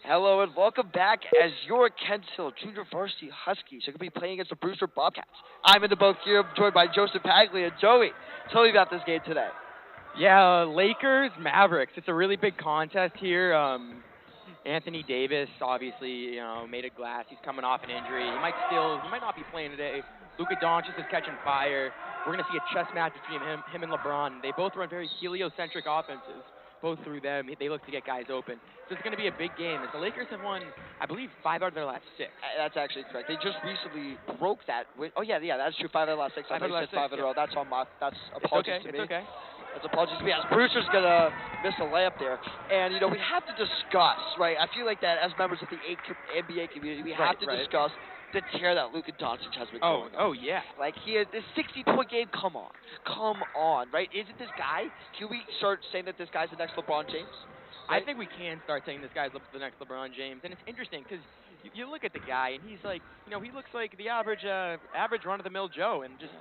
Hello and welcome back as your Kensal Junior Varsity Huskies are going to be playing against the Brewster Bobcats. I'm in the boat here, joined by Joseph Paglia. Joey, tell me about this game today. Yeah, Lakers, Mavericks. It's a really big contest here. Anthony Davis, obviously, made of glass. He's coming off an injury. He might not be playing today. Luka Doncic is catching fire. We're going to see a chess match between him and LeBron. They both run very heliocentric offenses. Both through them, they look to get guys open. So it's going to be a big game. As the Lakers have won, I believe, 5 out of their last 6. That's actually correct. They just recently broke that. That's true. 5 out of the last 6. I Five out of the last 5 in a row. That's on my. That's apologies to me. It's okay. That's apologies to me. As Brewster's gonna miss a layup there, and we have to discuss, right? I feel like that as members of the NBA community, we have to discuss the tear that Luka Doncic has been going on. Oh yeah. Like he had this 60-point game. Come on, right? Isn't this guy? Can we start saying that this guy's the next LeBron James? Right? I think we can start saying this guy's the next LeBron James, and it's interesting because you look at the guy and he's like, he looks like the average run-of-the-mill Joe, and just,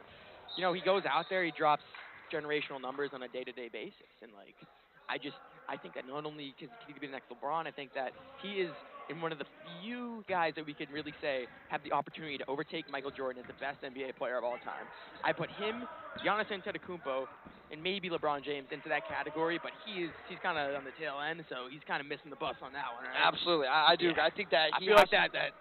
he goes out there, he drops generational numbers on a day-to-day basis, and I think that not only can he be the next LeBron, I think that he is in one of the few guys that we can really say have the opportunity to overtake Michael Jordan as the best NBA player of all time. I put him, Giannis Antetokounmpo, and maybe LeBron James into that category, but he's kind of on the tail end, so he's kind of missing the bus on that one. Right? Absolutely, I do. Yeah. I think that I feel like that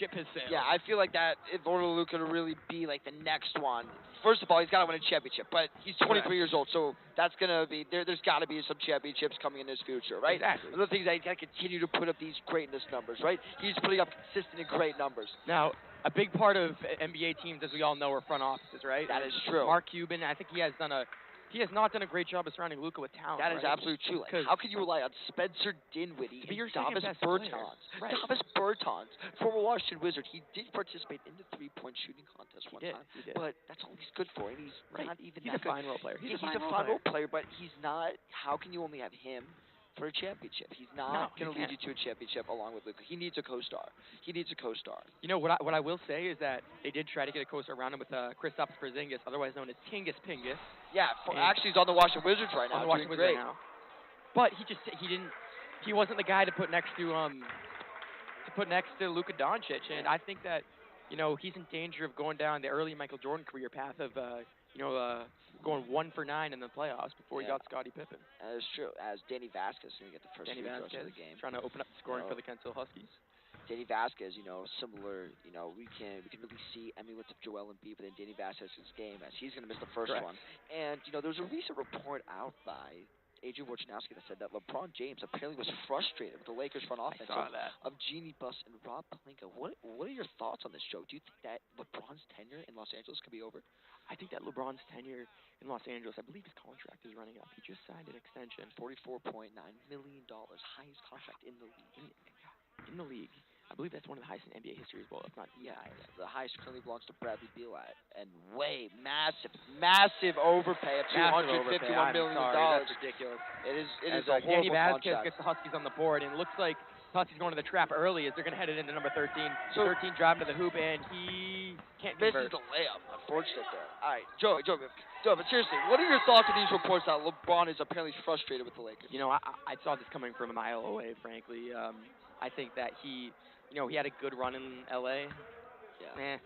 ship has sailed. Yeah, I feel like that in order for Luka to really be like the next one, first of all, he's got to win a championship. But he's 23 years old, so that's gonna be there's got to be some championships coming in his future, right? Exactly. Another thing is that he's got to continue to put up these greatness numbers, right? He's putting up consistent and great numbers. Now, a big part of NBA teams, as we all know, are front offices, right? That is true. Mark Cuban, I think he has not done a great job of surrounding Luka with talent. That is absolutely true. Like, how can you rely on Spencer Dinwiddie and Davis Bertans? Right. Davis Bertans, former Washington Wizard, he did participate in the three-point shooting contest one time, but that's all he's good for, and he's not even he's that a fine role player. He's a fine role player, but he's not. How can you only have him for a championship? He's not going to lead you to a championship along with Luka. He needs a co-star. What I will say is that they did try to get a co-star around him with Kristaps Porzingis, otherwise known as Tingus Pingus. Yeah, actually he's on the Washington Wizards right now. On the Washington Wizards right now. But he wasn't the guy to put next to Luka Doncic, and I think that he's in danger of going down the early Michael Jordan career path of going 1 for 9 in the playoffs before he got Scottie Pippen. That is true. As Danny Vasquez going to get the first free throws of the game, trying to open up the scoring for the Kensal Huskies. Danny Vasquez, similar, we can really see emulates of Joel Embiid within Danny Vasquez's game as he's going to miss the first one. And, there was a recent report out by Adrian Wojnarowski that said that LeBron James apparently was frustrated with the Lakers front offense of Jeanie Buss and Rob Pelinka. What are your thoughts on this, Joe? Do you think that LeBron's tenure in Los Angeles could be over? I think that LeBron's tenure in Los Angeles, I believe his contract is running up. He just signed an extension. $44.9 million, highest contract in the league. In the league. I believe that's one of the highest in NBA history as well, if not the highest. The highest currently belongs to Bradley Beal and massive overpay of $251 million. That's ridiculous. It is a horrible Danny Vasquez contract. gets the Huskies on the board, and it looks like Huskies going to the trap early as they're going to head it into number 13. 13 driving to the hoop, and he can't convert. Misses the layup, unfortunate there. All right, Joe, but seriously, what are your thoughts on these reports that LeBron is apparently frustrated with the Lakers? I saw this coming from a mile away, frankly. I think that he had a good run in L.A. Yeah.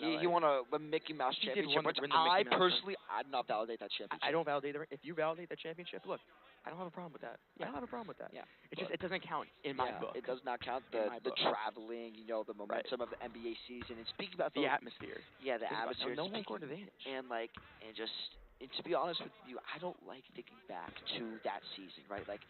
He won a Mickey Mouse championship, which I personally, I'd not validate that championship. I don't validate it. If you validate that championship, look, I don't have a problem with that. I don't have a problem with that. Yeah. It doesn't count in my book. It does not count the traveling, the momentum of the NBA season. And speaking about the atmosphere. Yeah, the atmosphere. No home court advantage. And to be honest with you, I don't like thinking back to that season, right? Like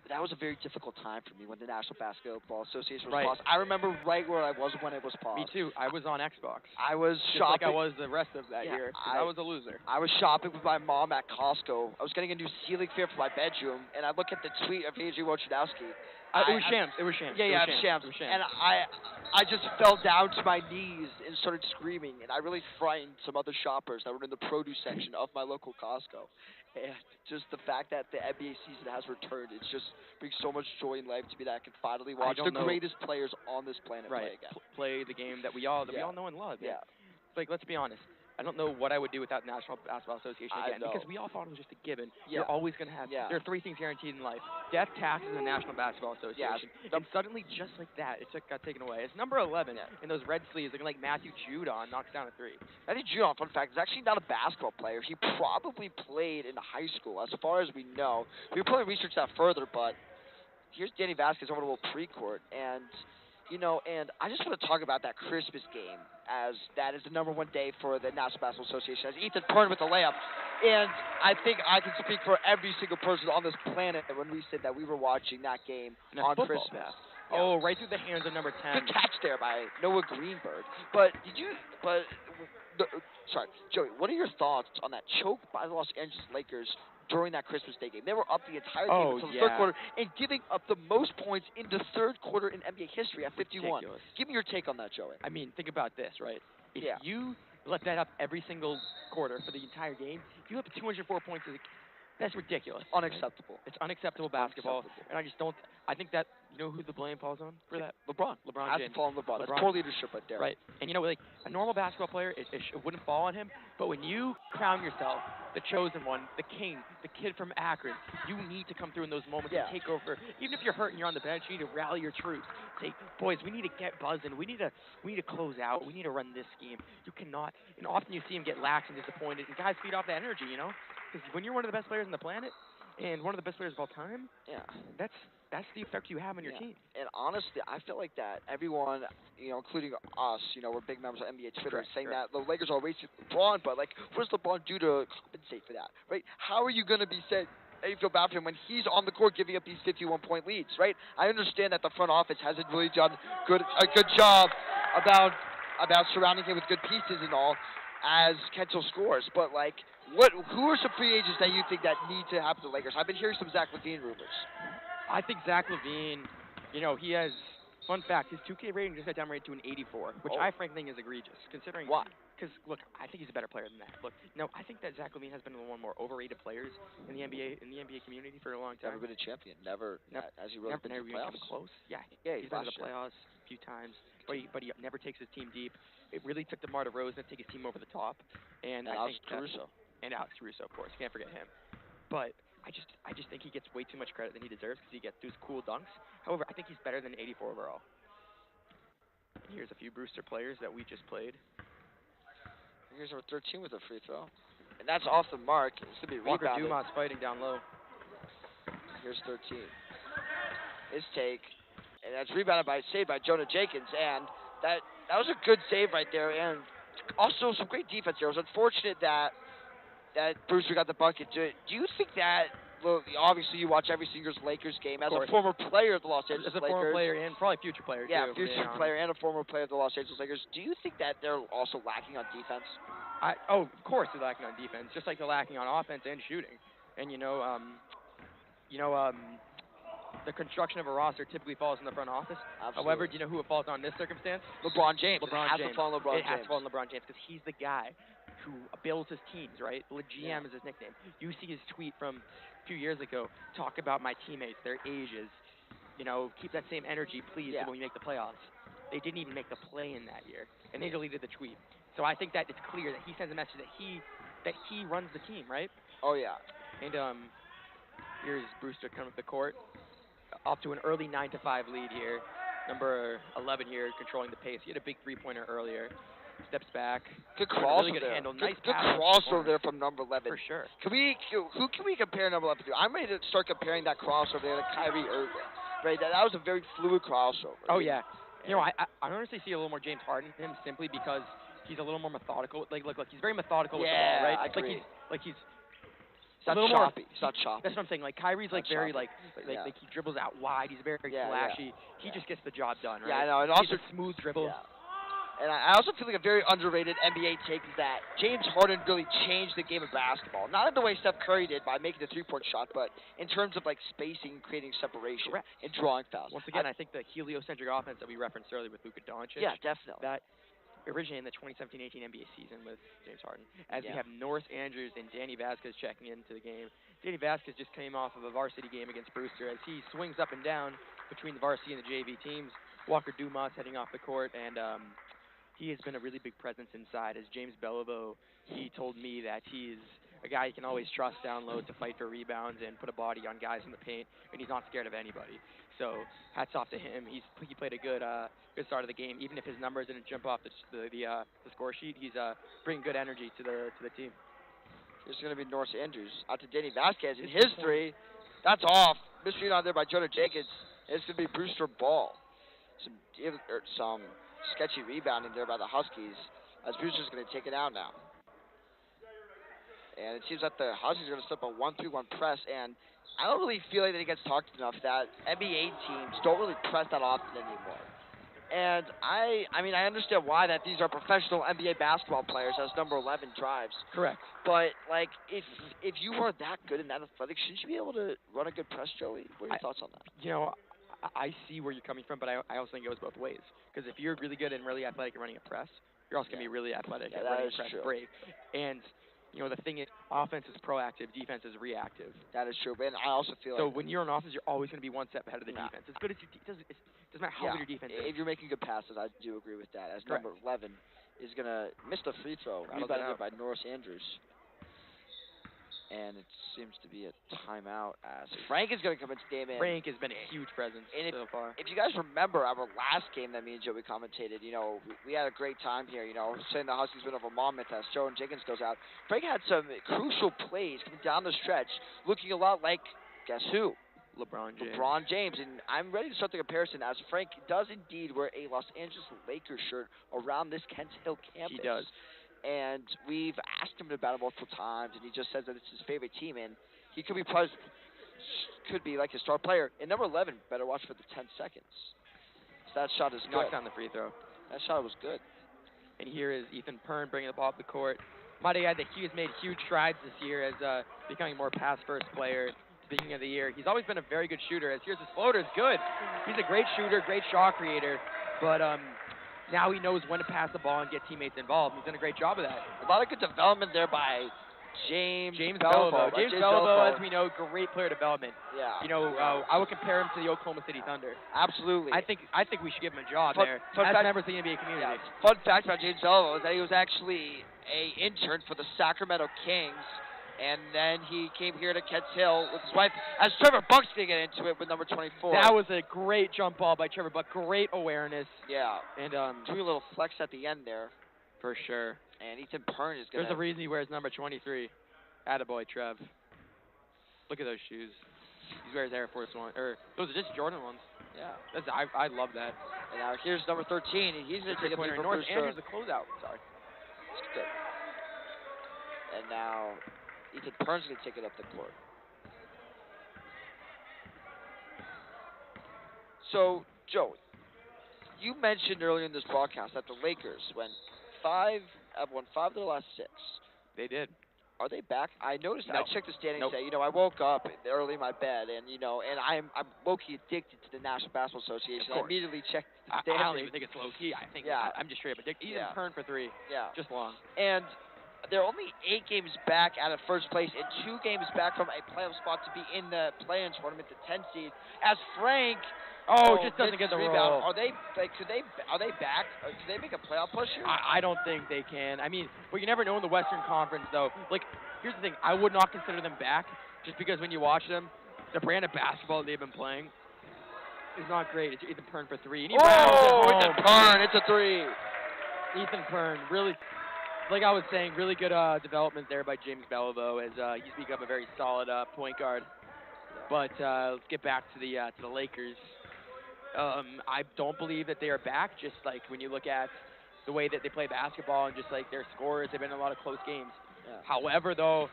that was a very difficult time for me when the National Basketball Association was paused. I remember right where I was when it was paused. Me too. I was on Xbox. I was just shopping. Like I was the rest of that year. I was a loser. I was shopping with my mom at Costco. I was getting a new ceiling fan for my bedroom, and I look at the tweet of Adrian Wojnarowski. It was Shams. It was Shams. Yeah, it was Shams. And I just fell down to my knees and started screaming, and I really frightened some other shoppers that were in the produce section of my local Costco. And just the fact that the NBA season has returned, it just brings so much joy in life to me that I can finally watch the greatest players on this planet play again. Play the game that we all know and love. Yeah. Like, let's be honest. I don't know what I would do without the National Basketball Association I again, know. because we all thought it was just a given. Yeah. You're always going to have. Yeah. There are three things guaranteed in life: death, taxes, and National Basketball Association. And suddenly, just like that, got taken away. It's number 11 in those red sleeves, looking like Matthew Judon knocks down a three. Matthew Judon, fun fact, is actually not a basketball player. He probably played in high school, as far as we know. We probably research that further, but here's Danny Vasquez over to a little pre-court, and and I just want to talk about that Christmas game, as that is the #1 day for the National Basketball Association, as Ethan Pern with the layup. And I think I can speak for every single person on this planet when we said that we were watching that game on Christmas. Pass. Yeah. Oh, right through the hands of number 10. Good catch there by Noah Greenberg. But sorry, Joey, what are your thoughts on that choke by the Los Angeles Lakers during that Christmas Day game? They were up the entire game until the third quarter and giving up the most points in the third quarter in NBA history at 51. Ridiculous. Give me your take on that, Joey. I mean, think about this, right? If you let that up every single quarter for the entire game, you have 204 points. That's ridiculous. Unacceptable. Right? It's unacceptable basketball, and I just don't. I think that who the blame falls on for that? LeBron. LeBron James. Has to fall on LeBron. That's poor leadership right there. Right. And like a normal basketball player, it wouldn't fall on him. But when you crown yourself the chosen one, the king, the kid from Akron, you need to come through in those moments and take over. Even if you're hurt and you're on the bench, you need to rally your troops. Say, boys, we need to get buzzing. We need to close out. We need to run this scheme. You cannot. And often you see him get lax and disappointed, and guys feed off that energy. Because when you're one of the best players on the planet and one of the best players of all time, that's the effect you have on your team. And honestly, I feel like that everyone, including us, we're big members of NBA Twitter, saying that the Lakers are wasting LeBron, but like, what does LeBron do to compensate for that, right? How are you going to be said? You feel bad for him when he's on the court giving up these 51-point leads, right? I understand that the front office hasn't really done a good job about surrounding him with good pieces and all, as Kentel scores, but like, who are some free agents that you think that need to happen to the Lakers? I've been hearing some Zach LaVine rumors. I think Zach LaVine, he has, fun fact, his 2K rating just got downgraded to an 84, which I frankly think is egregious, considering. Why? Because, look, I think he's a better player than that. Look, no, I think that Zach LaVine has been one of the more overrated players in the NBA community for a long time. Never been a champion. Never has he really been to the playoffs? Come close. Yeah, he's been to the playoffs a few times, but he never takes his team deep. It really took DeMar DeRozan to take his team over the top, and I Alex think Caruso. And Alex Caruso, of course, can't forget him. But I just think he gets way too much credit than he deserves because he gets those cool dunks. However, I think he's better than 84 overall. And here's a few Brewster players that we just played. Here's number 13 with a free throw, and that's off the mark. It's gonna be rebounded. Walker Dumas fighting down low. Here's 13. His take, and that's saved by Jonah Jenkins, and that was a good save right there, and also some great defense there. It was unfortunate that Brewster got the bucket. Do you think that? Well, obviously, you watch every single Lakers game as a former player of the Los Angeles Lakers. As a former player and probably future player, too. Yeah, future player and a former player of the Los Angeles Lakers. Do you think that they're also lacking on defense? Of course they're lacking on defense, just like they're lacking on offense and shooting. And, the construction of a roster typically falls in the front office. Absolutely. However, do you know who it falls on in this circumstance? LeBron James. It has to fall on LeBron James because he's the guy who builds his teams, right? The GM is his nickname. You see his tweet from a few years ago, talk about my teammates, their ages. Keep that same energy, please, when we make the playoffs. They didn't even make the play in that year, and they deleted the tweet. So I think that it's clear that he sends a message that he runs the team, right? Oh, yeah. And here's Brewster coming up the court. Off to an early 9-5 lead here. Number 11 here, controlling the pace. He had a big three-pointer earlier. Steps back. Good cross really good there. handle. Good Nice crossover there from number 11. For sure. Who can we compare number 11 to? I'm ready to start comparing that crossover there to Kyrie Irving. Right, that was a very fluid crossover. Oh yeah. I honestly see a little more James Harden in him simply because he's a little more methodical. Look, he's very methodical with the ball, right? I agree. He's not choppy. He's not choppy. That's what I'm saying. Like Kyrie's very like he dribbles out wide. He's very flashy. He just gets the job done, right? Yeah, I know. And also he's a smooth dribble. Yeah. And I also feel like a very underrated NBA take is that James Harden really changed the game of basketball. Not in the way Steph Curry did by making the three-point shot, but in terms of like spacing, creating separation, and drawing fouls. Once again, I think the heliocentric offense that we referenced earlier with Luka Doncic. Yeah, definitely. That originated in the 2017-18 NBA season with James Harden. As we have Norris Andrews and Danny Vasquez checking into the game. Danny Vasquez just came off of a varsity game against Brewster as he swings up and down between the varsity and the JV teams. Walker Dumas heading off the court, and he has been a really big presence inside. As James Beliveau, he told me that he's a guy you can always trust down low to fight for rebounds and put a body on guys in the paint, and he's not scared of anybody. So hats off to him. He played a good start of the game. Even if his numbers didn't jump off the score sheet, he's bringing good energy to the team. Here's going to be Norris Andrews out to Danny Vasquez, and his three, that's off. Misread on there by Jonah Jenkins. It's going to be Brewster ball. Some sketchy rebounding there by the Huskies, as Brewster's going to take it out now. And it seems like the Huskies are going to slip a 1-3-1 press, and I don't really feel like that it gets talked enough that NBA teams don't really press that often anymore. And I mean, I understand why that these are professional NBA basketball players as number 11 drives. Correct. But, like, if you are that good and that athletic, shouldn't you be able to run a good press, Joey? What are your thoughts on that? You know, I see where you're coming from, but I also think it goes both ways. Because if you're really good and really athletic at running a press, you're also going to be really athletic at running a press break. And, you know, the thing is, offense is proactive, defense is reactive. That is true, and I also feel like... So when you're on offense, you're always going to be one step ahead of the defense. As good as it doesn't matter how good your defense is. If you're making good passes, I do agree with that. As number 11 is going to miss the free throw, rebounded by Norris Andrews. And it seems to be a timeout as Frank is going to come into the game. Frank has been a huge presence so far. If you guys remember our last game that me and Joey commentated, you know, we had a great time here, you know, saying the Huskies win over Monmouth as Joe and Jenkins goes out. Frank had some crucial plays coming down the stretch, looking a lot like, guess who? LeBron James. And I'm ready to start the comparison as Frank does indeed wear a Los Angeles Lakers shirt around this Kent Hill campus. He does. And we've asked him about it multiple times, and he just says that it's his favorite team, and he could be like his star player. And number 11, better watch for the 10 seconds. So that shot is good. Knocked down the free throw. That shot was good. And here is Ethan Pern bringing the ball up the court. Might add that he has made huge strides this year as becoming a more pass-first player at the beginning of the year. He's always been a very good shooter, as here's his floater. It's good. He's a great shooter, great shot creator, but now he knows when to pass the ball and get teammates involved. He's done a great job of that. A lot of good development there by James Beliveau. James Beliveau, as we know, great player development. Yeah. You know, I would compare him to the Oklahoma City Thunder. Absolutely. I think we should give him a job there as members of the NBA community. Yeah. Fun fact about James Beliveau is that he was actually an intern for the Sacramento Kings. And then he came here to Kent Hill with his wife, as Trevor Buck's going to get into it with number 24. That was a great jump ball by Trevor Buck. Great awareness. Yeah. And doing a little flex at the end there. For sure. And Ethan Pern is going to... There's a reason he wears number 23. Attaboy, Trev. Look at those shoes. He wears Air Force One. Or, those are just Jordan ones. Yeah. I love that. And now here's number 13, and he's going to take a lead from Brewster. And here's the closeout. Sorry. It's good. And now... Ethan Pern's going to take it up the court. So, Joey, you mentioned earlier in this broadcast that the Lakers have won 5 of their last 6. They did. Are they back? I noticed that. No. I checked the standings Nope. today. You know, I woke up early in my bed, and, you know, and I'm low-key addicted to the National Basketball Association. I immediately checked the standings. I don't even think it's low-key. I think I'm just straight up addicted. Ethan Pern for 3. Yeah. Just long. And... they're only 8 games back out of first place and 2 games back from a playoff spot to be in the play-in tournament, the 10 seed. As Frank just doesn't get the rebound. Are they back? Could they make a playoff push here? I don't think they can. I mean, but you never know in the Western Conference though. Like, here's the thing: I would not consider them back just because when you watch them, the brand of basketball they've been playing is not great. It's Ethan Pern for 3. And Ethan Pern, it's a 3. Ethan Pern, really. Like I was saying, really good development there by James Beliveau as he's become a very solid point guard. But let's get back to the Lakers. I don't believe that they are back. Just like when you look at the way that they play basketball and just like their scores, they've been in a lot of close games. Yeah. However, though,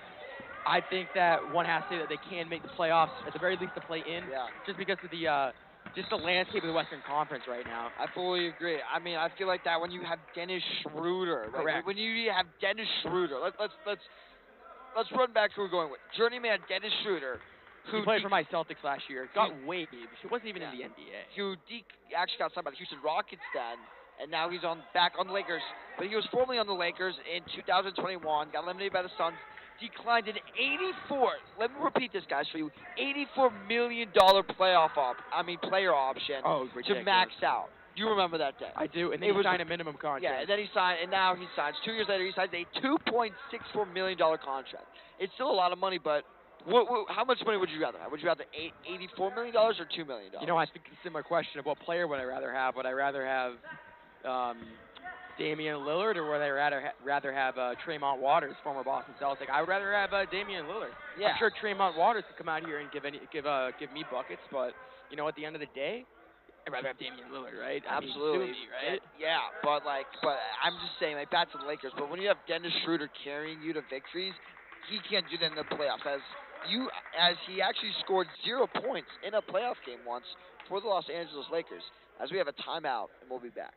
I think that one has to say that they can make the playoffs at the very least to play in. Yeah. Just because of the just the landscape of the Western Conference right now. I fully agree. I mean, I feel like that when you have Dennis Schroeder. Right? Correct. When you have Dennis Schroeder, let's run back who we're going with. Journeyman Dennis Schroeder, who played for my Celtics last year. Got waived. He wasn't even in the NBA. Who actually got signed by the Houston Rockets then, and now he's back on the Lakers. But he was formerly on the Lakers in 2021. Got eliminated by the Suns. Declined an let me repeat this, guys, for you, $84 million player option to max out. You remember that day? I do, and then he signed a minimum contract. Yeah, and then he signed, and now he signs. 2 years later, he signs a $2.64 million contract. It's still a lot of money, but how much money would you rather have? Would you rather $84 million or $2 million? You know, I think it's a similar question of what player would I rather have. Would I rather have Damian Lillard, or would I rather have Tremont Waters, former Boston Celtic? I would rather have Damian Lillard. Yeah. I'm sure Tremont Waters could come out here and give me buckets, but you know, at the end of the day, I'd rather have Damian Lillard, right? Absolutely, I mean, right? Yeah, but I'm just saying, back to the Lakers. But when you have Dennis Schroeder carrying you to victories, he can't do that in the playoffs. As he actually scored 0 points in a playoff game once for the Los Angeles Lakers. As we have a timeout, and we'll be back.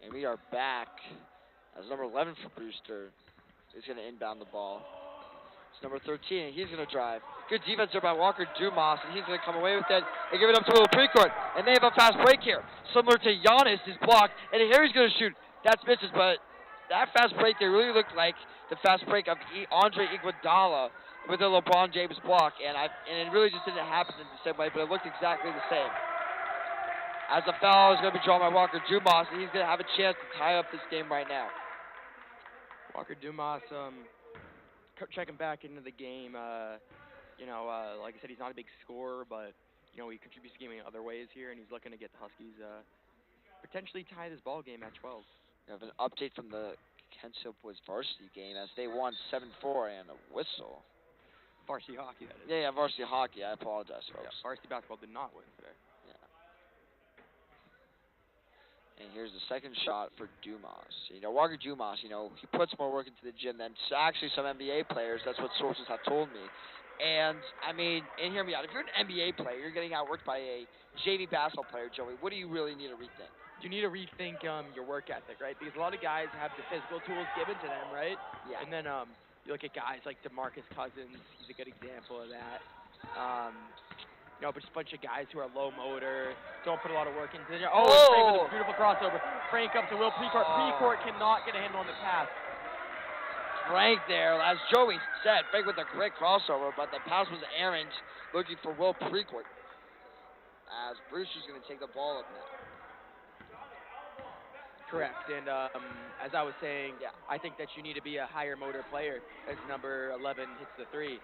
And we are back as number 11 for Brewster is going to inbound the ball. It's number 13, and he's going to drive. Good defense there by Walker Dumas, and he's going to come away with it and give it up to Will Precourt. And they have a fast break here, similar to Giannis, is blocked, and here he's going to shoot. That's misses, but that fast break there really looked like the fast break of Andre Iguodala with a LeBron James block, and it really just didn't happen in the same way, but it looked exactly the same. As the foul is going to be drawn by Walker Dumas, and he's going to have a chance to tie up this game right now. Walker Dumas, checking back into the game. Like I said, he's not a big scorer, but you know, he contributes to the game in other ways here, and he's looking to get the Huskies potentially tie this ball game at 12. We have an update from the Kensington Boys varsity game as they won 7-4 and a whistle. Varsity hockey, that is. Yeah, varsity hockey. I apologize, folks. Yeah, varsity basketball did not win today. And here's the second shot for Dumas. You know, Walker Dumas, he puts more work into the gym than actually some NBA players. That's what sources have told me. And, and hear me out. If you're an NBA player, you're getting outworked by a JV basketball player, Joey, what do you really need to rethink? You need to rethink your work ethic, right? Because a lot of guys have the physical tools given to them, right? Yeah. And then you look at guys like DeMarcus Cousins. He's a good example of that. But just a bunch of guys who are low motor, don't put a lot of work into it. Oh, Frank with a beautiful crossover. Frank up to Will Precourt. Precourt cannot get a handle on the pass. Frank there, as Joey said, Frank with a great crossover, but the pass was errant, looking for Will Precourt. As Brewster's going to take the ball up now. Correct, and as I was saying, I think that you need to be a higher motor player as number 11 hits the three.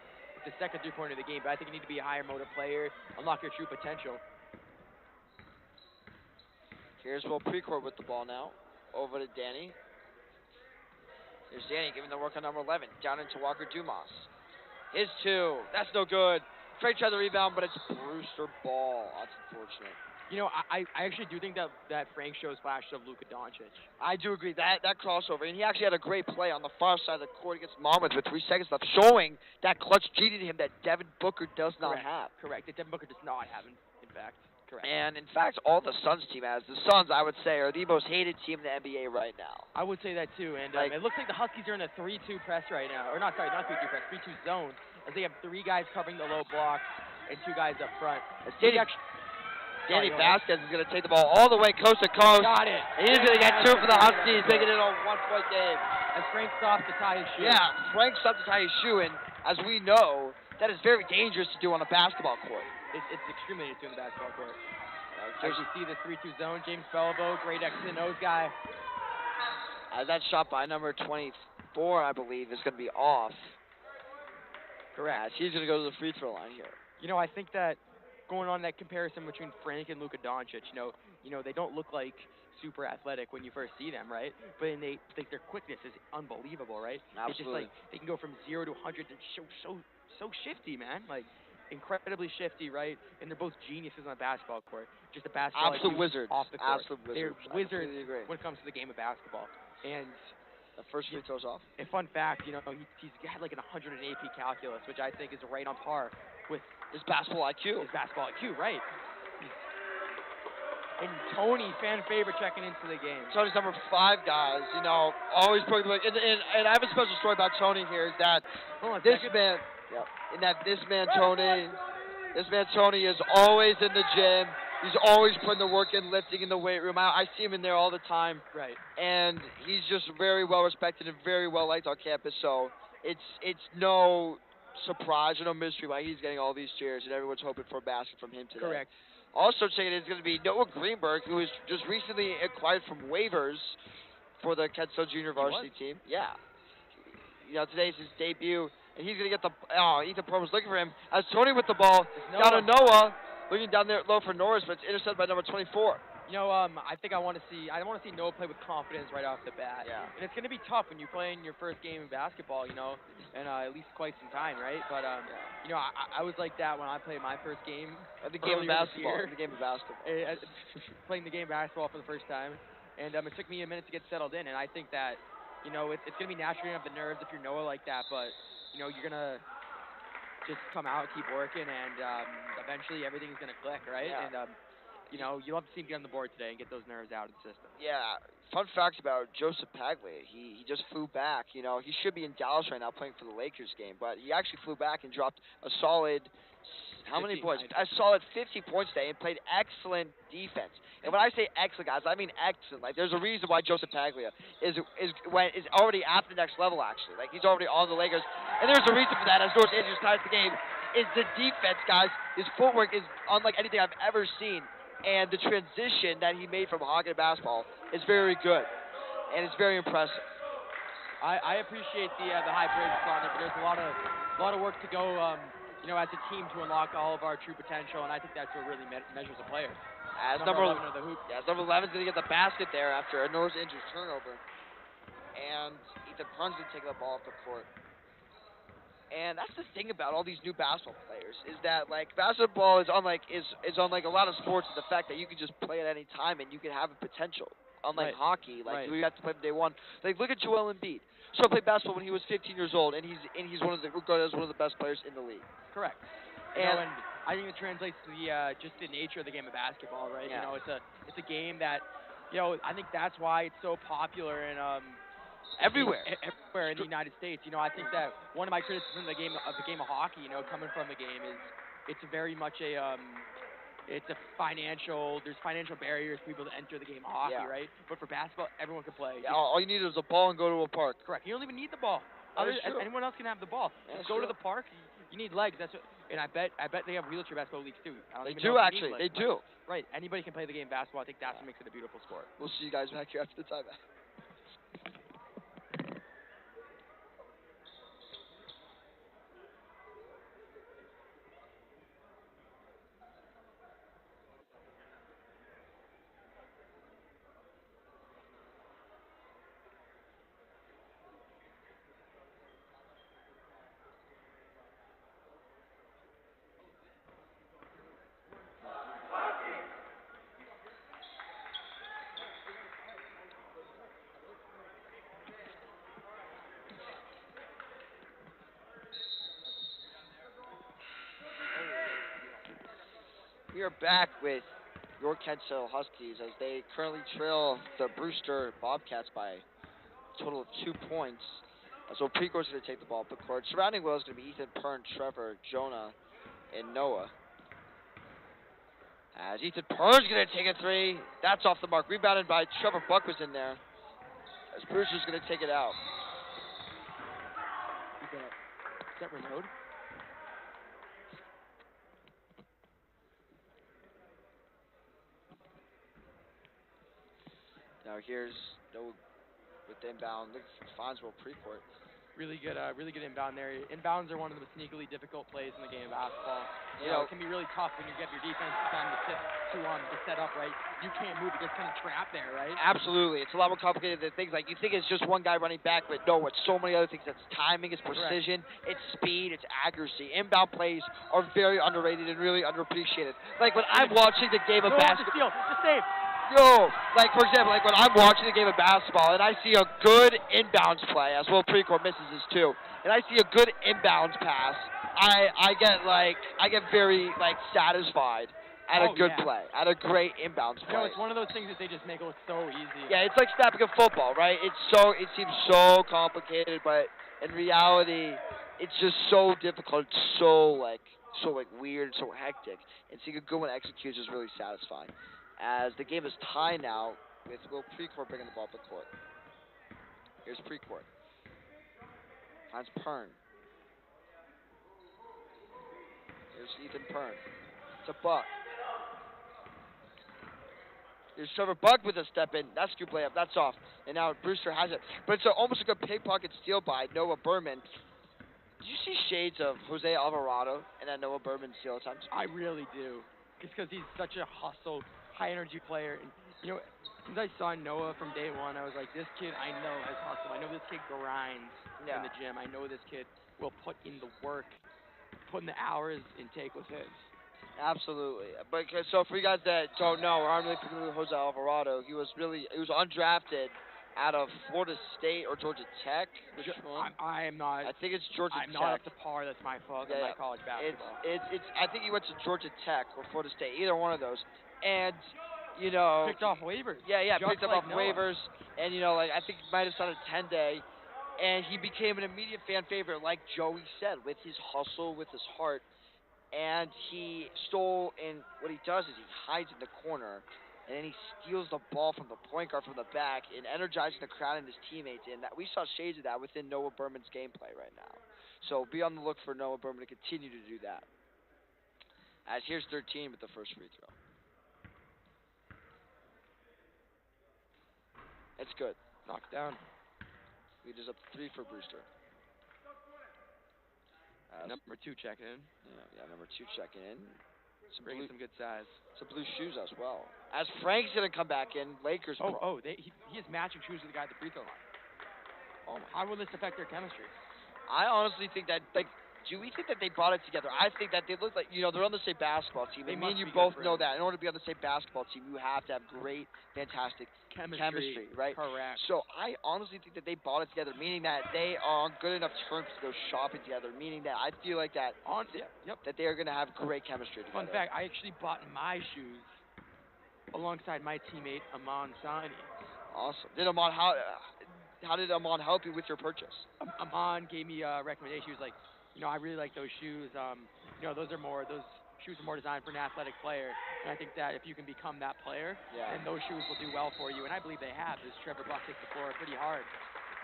The second three-pointer of the game, but I think you need to be a higher motor player, unlock your true potential. Here's Will Precourt with the ball now. Over to Danny. Here's Danny giving the work on number 11. Down into Walker Dumas. His two. That's no good. Frank tried the rebound, but it's Brewster ball. That's unfortunate. You know, I actually do think that Frank shows flashes of Luka Doncic. I do agree. That crossover, and he actually had a great play on the far side of the court against Monmouth with 3 seconds left, showing that clutch cheated him that Devin Booker does not have. Correct. That Devin Booker does not have, in fact. Correct. And, in fact, all the Suns team has. The Suns, I would say, are the most hated team in the NBA right now. I would say that, too. And it looks like the Huskies are in a 3-2 press right now. Or not 3-2 press, 3-2 zone, as they have 3 guys covering the low block and 2 guys up front. Danny Vasquez is going to take the ball all the way coast to coast. Got it. And he's going to get 2 for the Huskies, making it a 1-point game. As Frank stops to tie his shoe. Yeah, Frank stops to tie his shoe, and as we know, that is very dangerous to do on a basketball court. It's extremely dangerous to do on the basketball court. As you see the 3-2 zone, James Beliveau, great X and O's guy. That shot by number 24, I believe, is going to be off. Correct. He's going to go to the free throw line here. You know, I think that going on that comparison between Frank and Luka Doncic, you know, they don't look like super athletic when you first see them, right? But then their quickness is unbelievable, right? It's just Absolutely. like they can go from 0 to 100 and so shifty, man. Like incredibly shifty, right? And they're both geniuses on a basketball court. Just a basketball Absolute IQ wizards. off the court. Absolute They're wizards. I wizards completely agree. when it comes to the game of basketball. And The first free throws off. a fun fact, he's got like an 100 in AP calculus, which I think is right on par with His basketball IQ. his basketball IQ, right? And Tony, fan favorite, checking into the game. Tony's number 5, guys. Always putting the and I have a special story about Tony here. Is that Hold on a this second. man, and that this man Tony is always in the gym. He's always putting the work in, lifting in the weight room. I see him in there all the time. Right. And he's just very well respected and very well liked on campus. So it's no surprise or no mystery why he's getting all these cheers, and everyone's hoping for a basket from him today. Correct. Also saying it's going to be Noah Greenberg, who was just recently acquired from waivers for the Kentstone Junior varsity team. Yeah. Today's his debut, and he's going to get the Ethan Perlman's looking for him. As Tony with the ball, down to Noah, looking down there low for Norris, but it's intercepted by number 24. I think I want to see Noah play with confidence right off the bat. Yeah. And it's going to be tough when you're playing your first game of basketball, and at least quite some time, right? But I was like that when I played my first game. The game of basketball. Year. The game of basketball. Playing the game of basketball for the first time, and it took me a minute to get settled in. And I think that it's going to be natural to have the nerves if you're Noah like that, but you're gonna just come out, keep working, and eventually everything's gonna click, right? Yeah. And you'll have to see him get on the board today and get those nerves out of the system. Yeah. Fun fact about Joseph Paglia. He just flew back. He should be in Dallas right now playing for the Lakers game, but he actually flew back and dropped a solid. How many points? A solid 50 points today, and played excellent defense. And when I say excellent, guys, I mean excellent. Like, there's a reason why Joseph Paglia is already at the next level. Actually, like, he's already on the Lakers, and there's a reason for that. As Norris Andrews ties the game, is the defense, guys. His footwork is unlike anything I've ever seen, and the transition that he made from hockey to basketball is very good, and it's very impressive. I appreciate the high praise on it, but there's a lot of work to go. As a team to unlock all of our true potential, and I think that's what really measures a player. As number 11 of the hoop. Yeah, as number 11 is going to get the basket there after a Norris Andrews turnover, and Ethan Perlman's going to take the ball off the court. And that's the thing about all these new basketball players is that, like, basketball is unlike a lot of sports in the fact that you can just play at any time and you can have a potential. Unlike hockey, like, we have to play from day one. Like, look at Joel Embiid. So played basketball when he was 15 years old, and he's regarded as one of the best players in the league. Correct. And I think it translates to the just the nature of the game of basketball, right? Yeah. It's a game that, I think that's why it's so popular in everywhere in the United States. I think that one of my criticisms of the game of hockey, coming from the game, is it's very much there's financial barriers for people to enter the game of hockey, right? But for basketball, everyone can play. Yeah, all you need is a ball and go to a park. Correct. You don't even need the ball. Anyone else can have the ball. Just go to the park. You need legs. And I bet they have wheelchair basketball leagues too. They do actually. They do. Right. Anybody can play the game of basketball. I think that's what makes it a beautiful sport. We'll see you guys back here after the timeout. We are back with your Kentstone Huskies as they currently trail the Brewster Bobcats by a total of 2 points. So Precour's going to take the ball up the court. Surrounding Will is going to be Ethan Pern, Trevor, Jonah, and Noah. As Ethan Pern's going to take a three. That's off the mark. Rebounded by Trevor Buck was in there. As Brewster's going to take it out. Is that remote? Now here's Noah with the inbound. Looking for Fonzwell Precourt. Really good inbound there. Inbounds are one of the sneakily difficult plays in the game of basketball. You know, It can be really tough when you get your defense time to set up right. You can't move; you get kind of trapped there, right? absolutely. It's a lot more complicated than things. Like, you think it's just one guy running back, but no, it's so many other things. It's timing, it's precision, it's speed, it's accuracy. Inbound plays are very underrated and really underappreciated. Like, when I'm watching the game of basketball. The save. Yo, like, for example, like when I'm watching a game of basketball and I see a good inbounds play, as well Precourt misses his too, and I see a good inbounds pass, I get very like satisfied at a good play, at a great inbounds play. It's one of those things that they just make it look so easy. Yeah, it's like snapping a football, right? It seems so complicated, but in reality, it's just so difficult, so weird, so hectic. And seeing a good one executed is really satisfying. As the game is tied now, with Will Precourt bringing the ball up the court. Here's Precourt. Finds Pern. Here's Ethan Pern. It's a Buck. Here's Trevor Buck with a step in. That's scoop layup. That's off. And now Brewster has it. But it's almost like a pickpocket steal by Noah Berman. Did you see shades of Jose Alvarado in that Noah Berman steal attempt? I really do. Just because he's such a hustle, high-energy player. And, since I saw Noah from day one, I was like, this kid I know has hustle. I know this kid grinds in the gym. I know this kid will put in the work, put in the hours, and take what's his. Absolutely. But so for you guys that don't know or aren't really familiar with Jose Alvarado, he was undrafted out of Florida State or Georgia Tech. Which one? I am not. I think it's Georgia Tech. I'm not up to par. That's my fault. Yeah, my college basketball. It's. I think he went to Georgia Tech or Florida State, either one of those, and picked off waivers. Yeah, picked up off waivers, and I think he might have signed a 10-day, and he became an immediate fan favorite, like Joey said, with his hustle, with his heart. And he stole, and what he does is he hides in the corner, and then he steals the ball from the point guard from the back and energizing the crowd and his teammates. And that we saw shades of that within Noah Berman's gameplay right now. So be on the look for Noah Berman to continue to do that. As here's 13 with the first free throw. It's good. Knocked down. Lead is up 3 for Brewster. Number 2 checking in. Yeah, number 2 checking in. Bringing some good size. Some blue shoes as well. As Frank's going to come back in, Lakers. He has matching shoes with the guy at the free throw line. How will this affect their chemistry? I honestly think that, do we think that they brought it together? I think that they look like, they're on the same basketball team. And me and you both know that. In order to be on the same basketball team, you have to have great, fantastic chemistry, right? Correct. So I honestly think that they brought it together, meaning that they are on good enough terms to go shopping together, meaning that I feel like that they are going to have great chemistry together. Fun fact, I actually bought my shoes alongside my teammate, Aman Sani. Awesome. How did Aman help you with your purchase? Aman gave me a recommendation. He was like, I really like those shoes. Those shoes are more designed for an athletic player. And I think that if you can become that player, then those shoes will do well for you. And I believe they have. This Trevor Buck hits the floor pretty hard.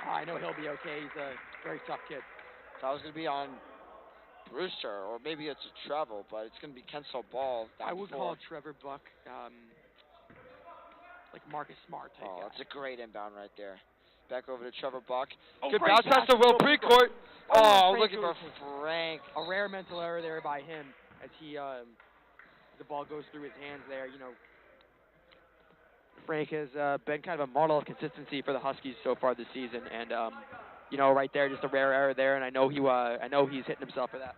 I know he'll be okay. He's a very tough kid. So I was going to be on Brewster, or maybe it's a Trevor, but it's going to be Kenzel Ball. I would call Trevor Buck like Marcus Smart type guy. That's a great inbound right there. Back over to Trevor Buck. Oh, good bounce pass to Will Precourt. Looking for Frank. A rare mental error there by him as the ball goes through his hands there. Frank has been kind of a model of consistency for the Huskies so far this season, and right there, just a rare error there, and I know he's hitting himself for that.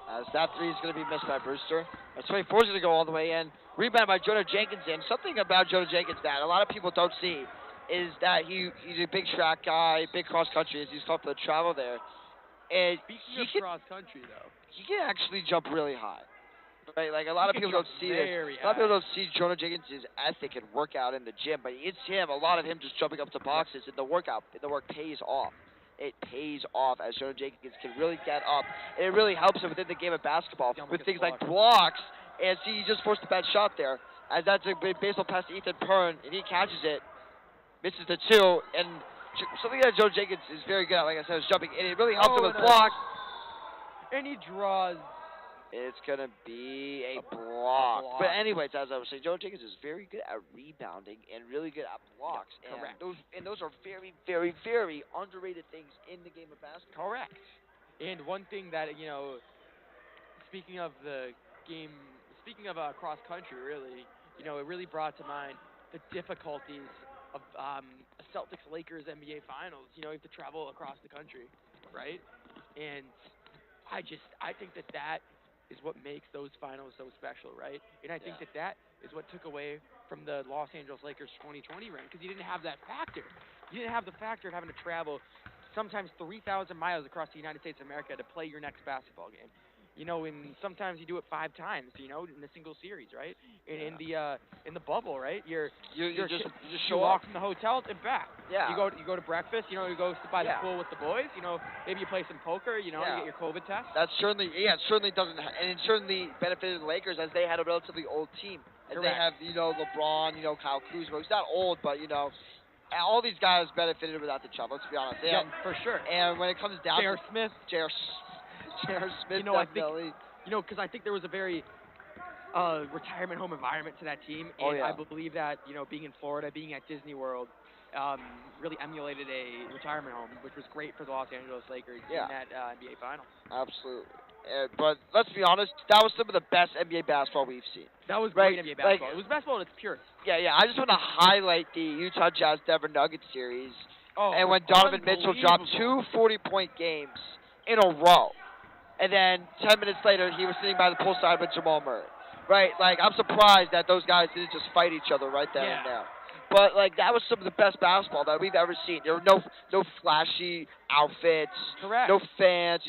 As that 3 is going to be missed by Brewster. That's 24 is going to go all the way in. Rebound by Jonah Jenkins in. Something about Jonah Jenkins that a lot of people don't see is that he's a big track guy, big cross country, as he's called for the travel there. And Speaking of cross country, though, he can actually jump really high. Right, like a lot of people don't see this. A lot of people don't see Jonah Jenkins' ethic and workout in the gym, but it's him. A lot of him just jumping up to boxes, and the work pays off. It pays off as Jonah Jenkins can really get up, and it really helps him within the game of basketball with things like blocks. And see, he just forced a bad shot there, as that's a baseball pass to Ethan Pern, and he catches it, misses the 2, and something that Jonah Jenkins is very good at, like I said, is jumping, and it really helps him with blocks. And he draws It's gonna be a A block. But block. anyways, as I was saying, Joe Jenkins is very good at rebounding and really good at Yep, blocks, and correct. those are very, very, very underrated things in the game of basketball. Correct. And one thing that, speaking of the game, speaking of cross country, really, it really brought to mind the difficulties of Celtics Lakers NBA Finals. You have to travel across the country, right? And I think that is what makes those finals so special, right? And I think Yeah. that is what took away from the Los Angeles Lakers 2020 run because you didn't have that factor. You didn't have the factor of having to travel sometimes 3,000 miles across the United States of America to play your next basketball game. And sometimes you do it 5 times, in a single series, right? In Yeah. in the in the bubble, right? You just You show walk up. from the hotel and back. Yeah. You go to breakfast. You go sit by the Yeah. pool with the boys. Maybe you play some poker. You Yeah. get your COVID test. That certainly, yeah, it certainly doesn't, and it certainly benefited the Lakers as they had a relatively old team, as they Correct. have, LeBron, Kyle Kuzma. He's not old, but and all these guys benefited without the travel. Let's be honest. Yep, for sure. And when it comes down J.R. to Smith. J.R. Smith, I think definitely. because I think there was a very retirement home environment to that team, and Oh, yeah. I believe that being in Florida, being at Disney World, really emulated a retirement home, which was great for the Los Angeles Lakers Yeah. in that NBA Finals. Absolutely. But let's be honest, that was some of the best NBA basketball we've seen. That was Right, great NBA like- basketball. It was basketball at its purest. Yeah. I just want to highlight the Utah Jazz Denver Nuggets series. Oh, And when Donovan Mitchell dropped unbelievable. 2 40-point games in a row, and then 10 minutes later he was sitting by the poolside with Jamal Murray. Right? Like, I'm surprised that those guys didn't just fight each other right then and Yeah. there. But like, that was some of the best basketball that we've ever seen. There were no flashy outfits, Correct. no fans,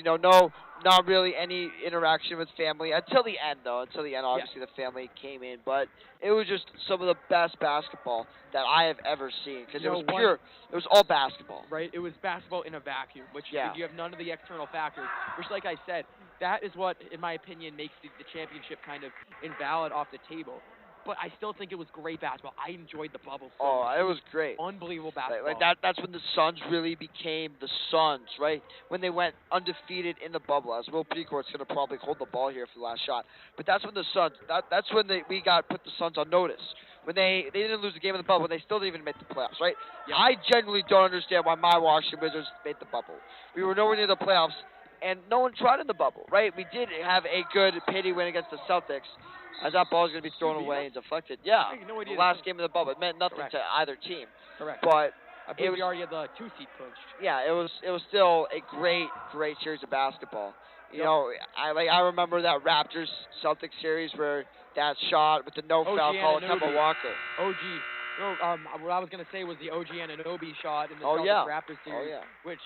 not really any interaction with family until the end, though. Until the end, obviously the family came in, but it was just some of the best basketball that I have ever seen because it was pure. It was all basketball. Right? It was basketball in a vacuum, which Yeah. you have none of the external factors, which, like I said, that is what, in my opinion, makes the championship kind of invalid off the table. But I still think it was great basketball. I enjoyed the bubble so Oh, much. it was great. Unbelievable basketball. Like that's when the Suns really became the Suns, right? When they went undefeated in the bubble. As Will Precourt's going to probably hold the ball here for the last shot. But that's when the Suns, that's when we put the Suns on notice. When they didn't lose the game in the bubble, they still didn't even make the playoffs, right? Yep. I genuinely don't understand why my Washington Wizards made the bubble. We were nowhere near the playoffs, and no one tried in the bubble, right? We did have a good pity win against the Celtics, as that ball is going to be thrown away and deflected. Yeah, I had no idea the last game of the bubble. It meant nothing Correct. to either team. Correct. But I believe it was, we already had the 2-seed clinched. yeah, it was still a great series of basketball. I remember that Raptors Celtics series where that shot with the no foul call of Kemba Walker. OG. What I was going to say was the OG Anunoby shot in the Oh, Celtics yeah. Raptors Oh, series, yeah. which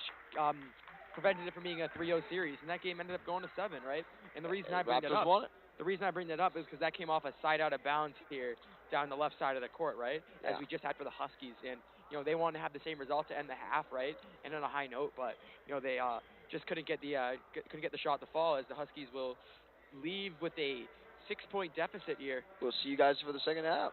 prevented it from being a 3-0 series, and that game ended up going to 7, right? And the reason I bring that Raptors up, won it. the reason I bring that up is because that came off a side out of bounds here down the left side of the court, right? As Yeah. we just had for the Huskies, and they wanted to have the same result to end the half, right? And on a high note, but they just couldn't get the shot to fall, as the Huskies will leave with a 6-point deficit here. We'll see you guys for the second half.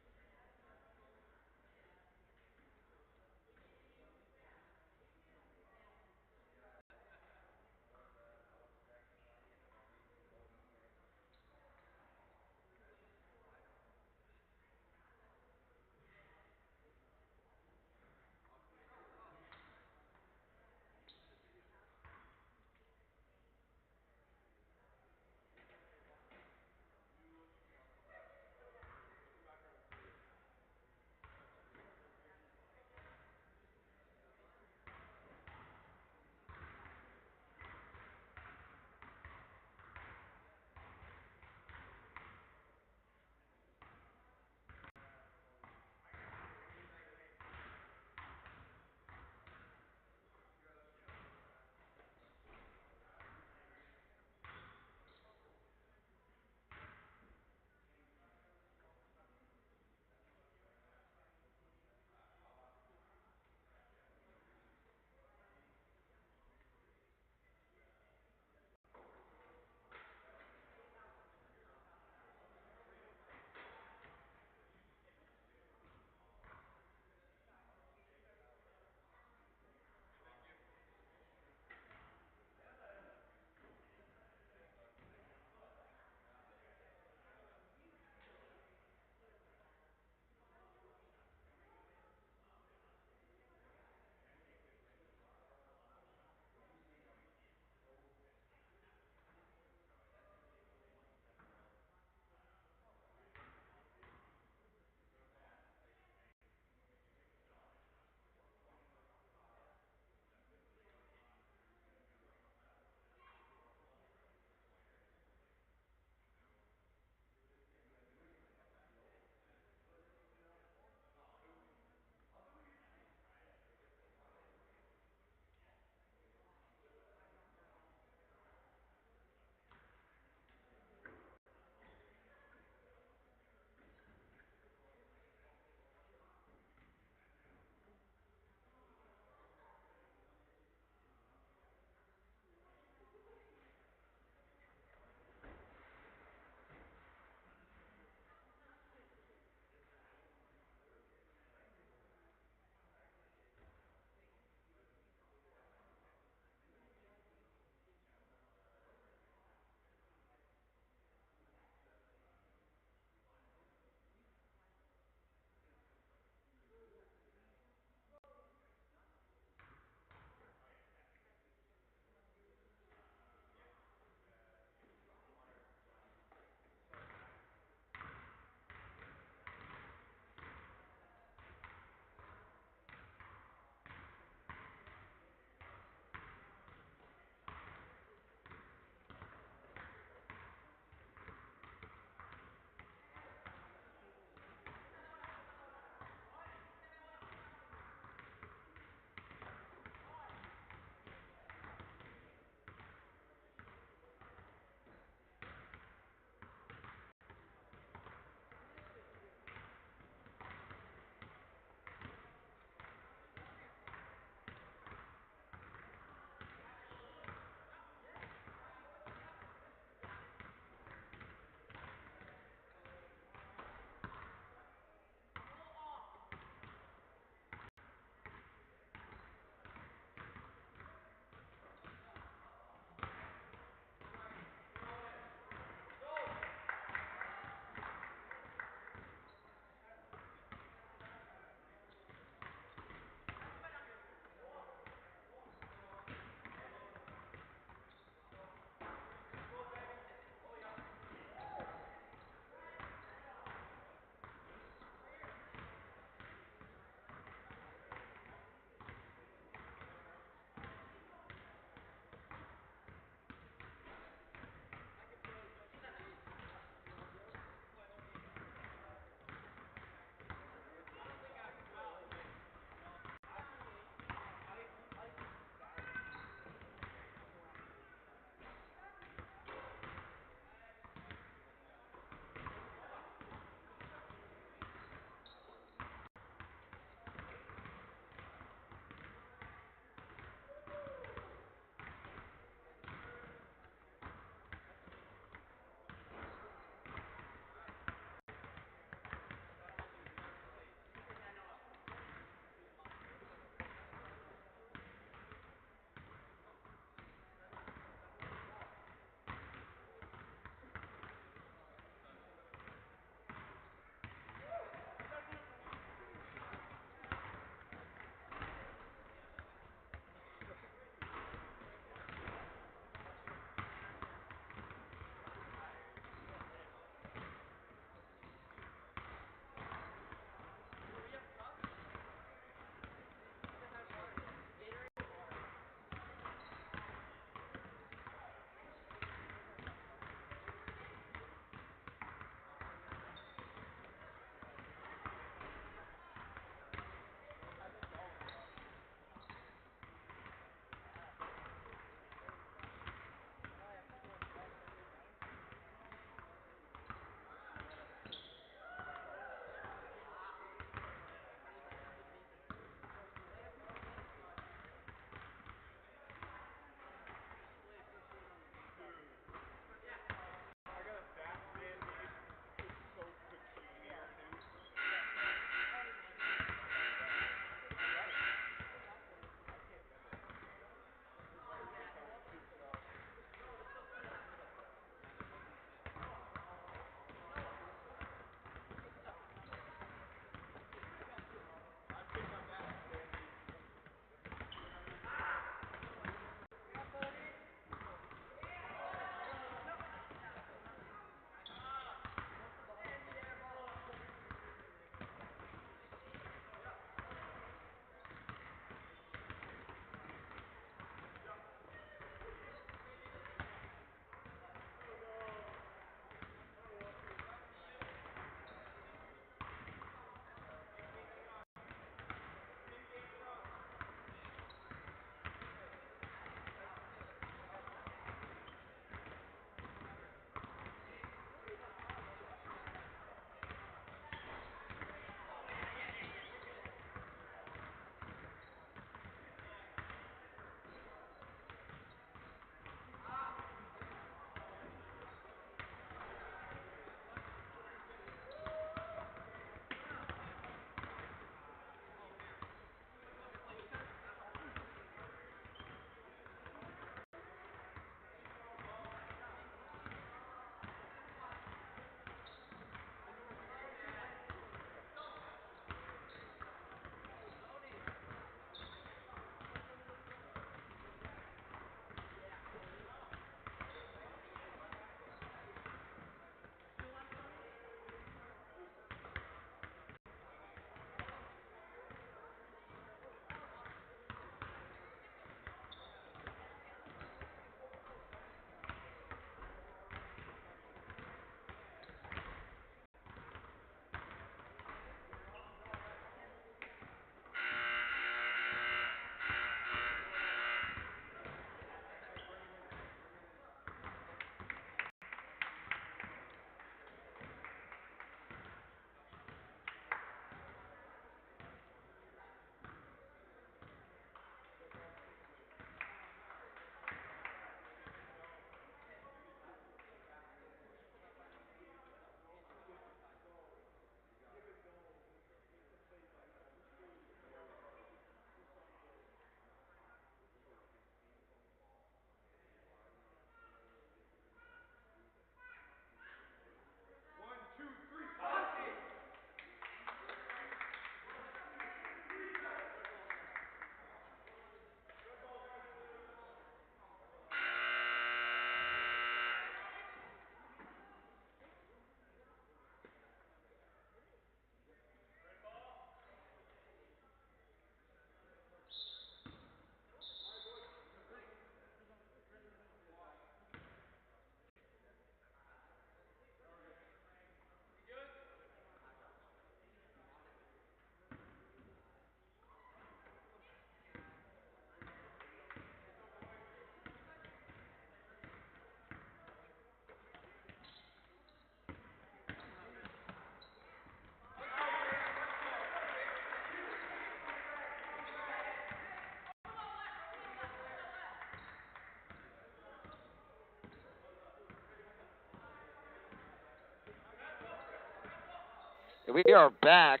And we are back.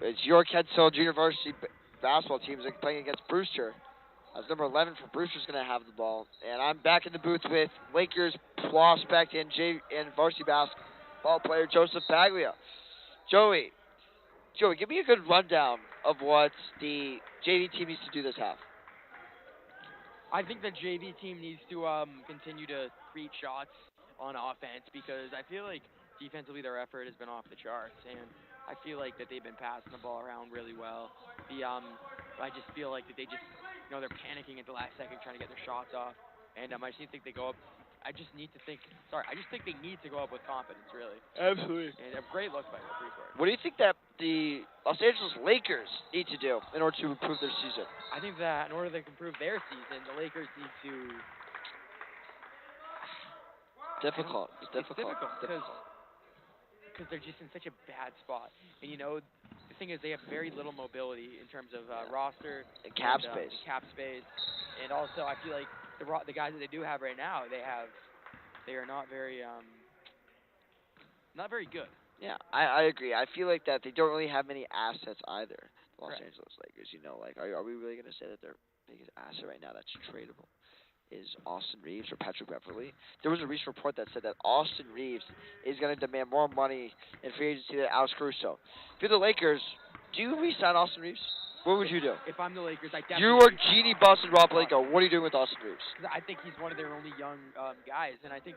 It's York Headstone Junior Varsity basketball team playing against Brewster. As number 11 for Brewster's going to have the ball. And I'm back in the booth with Lakers prospect and varsity basketball player Joseph Baglia. Joey, give me a good rundown of what the JV team needs to do this half. I think the JV team needs to continue to create shots on offense because I feel like defensively their effort has been off the charts, and I feel like that they've been passing the ball around really well. I just feel like that they just they're panicking at the last second trying to get their shots off, and I just think they go up. I just think they need to go up with confidence, really. Absolutely. And a great look by the Freeport. What do you think that the Los Angeles Lakers need to do in order to improve their season? I think that in order to improve their season, the Lakers need to. Difficult. It's difficult because they're just in such a bad spot. And the thing is, they have very little mobility in terms of roster and cap space. And also, I feel like the guys that they do have right now, they are not very good. Yeah, I agree. I feel like that they don't really have many assets either. The Los Right. Angeles Lakers, are we really going to say that their biggest asset right now that's tradable is Austin Reeves or Patrick Beverly? There was a recent report that said that Austin Reeves is going to demand more money in free agency than Alex Caruso. If you're the Lakers, do you re-sign Austin Reeves? What would you do? If I'm the Lakers, I definitely. You are Genie Bus and Rob Blanco. What are you doing with Austin Reeves? I think he's one of their only young guys, and I think,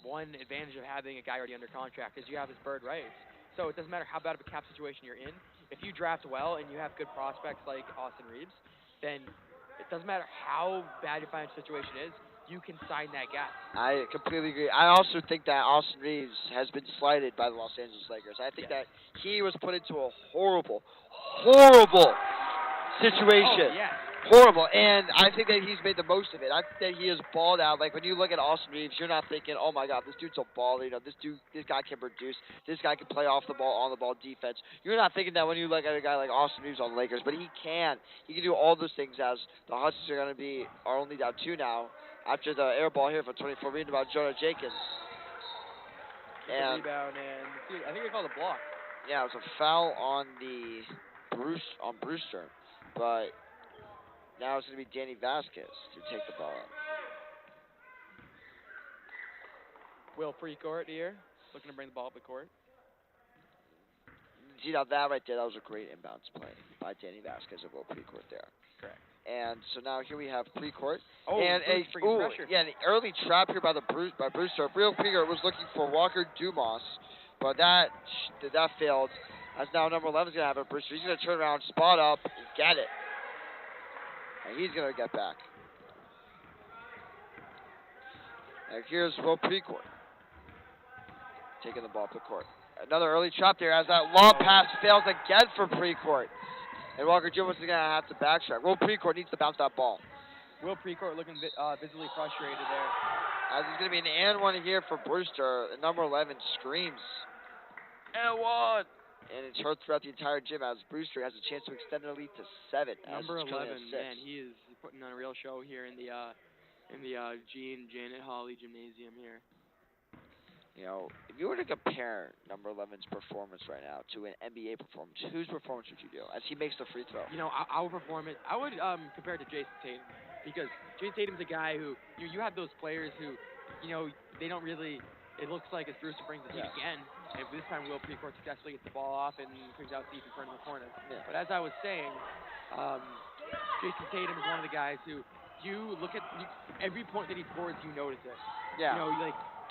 one advantage of having a guy already under contract is you have his bird rights. So it doesn't matter how bad of a cap situation you're in. If you draft well and you have good prospects like Austin Reeves, then it doesn't matter how bad your financial situation is, you can sign that guy. I completely agree. I also think that Austin Reeves has been slighted by the Los Angeles Lakers. I think that he was put into a horrible situation. Oh, yes. Horrible. And I think that he's made the most of it. I think that he has balled out. Like, when you look at Austin Reeves, you're not thinking, oh, my God, this dude's a baller. This guy can produce. This guy can play off the ball, on the ball defense. You're not thinking that when you look at a guy like Austin Reeves on the Lakers. But he can. He can do all those things as the Huskies are only down 2 now. After the air ball here for 24, reading about Jonah Jenkins. And rebound, and I think they called a block. Yeah, it was a foul on Brewster, but now it's going to be Danny Vasquez to take the ball up. Will Precourt here, looking to bring the ball up the court. See, now that right there, that was a great inbounds play by Danny Vasquez of Will Precourt there. Correct. And so now here we have Precourt. Oh, and pressure. Yeah, an early trap here by Brewster. Real Precourt was looking for Walker Dumas, but that failed. As now number 11 is going to have it. Brewster. He's going to turn around, spot up, and get it. And he's going to get back. And here's Will Precourt taking the ball up the court. Another early trap there as that long pass fails again for Precourt. And Walker Dumas is going to have to backtrack. Will Precourt needs to bounce that ball. Will Precourt looking visibly frustrated there. As it's going to be an and one here for Brewster. And number 11 screams. And one. And it's heard throughout the entire gym as Brewster has a chance to extend their lead to 7. Number 11, man, he is putting on a real show here in the Jean Janet Hawley Gymnasium here. If you were to compare number 11's performance right now to an NBA performance, whose performance would you do as he makes the free throw? Our performance, I would compare it to Jason Tatum because Jason Tatum's a guy who you have those players who, they don't really. It looks like as Brewster brings the heat again, and this time Will Precourt successfully gets the ball off and brings out deep in front of the corner. Yeah. But as I was saying, Jason Tatum is one of the guys who you look at every point that he scores, you notice it. Yeah.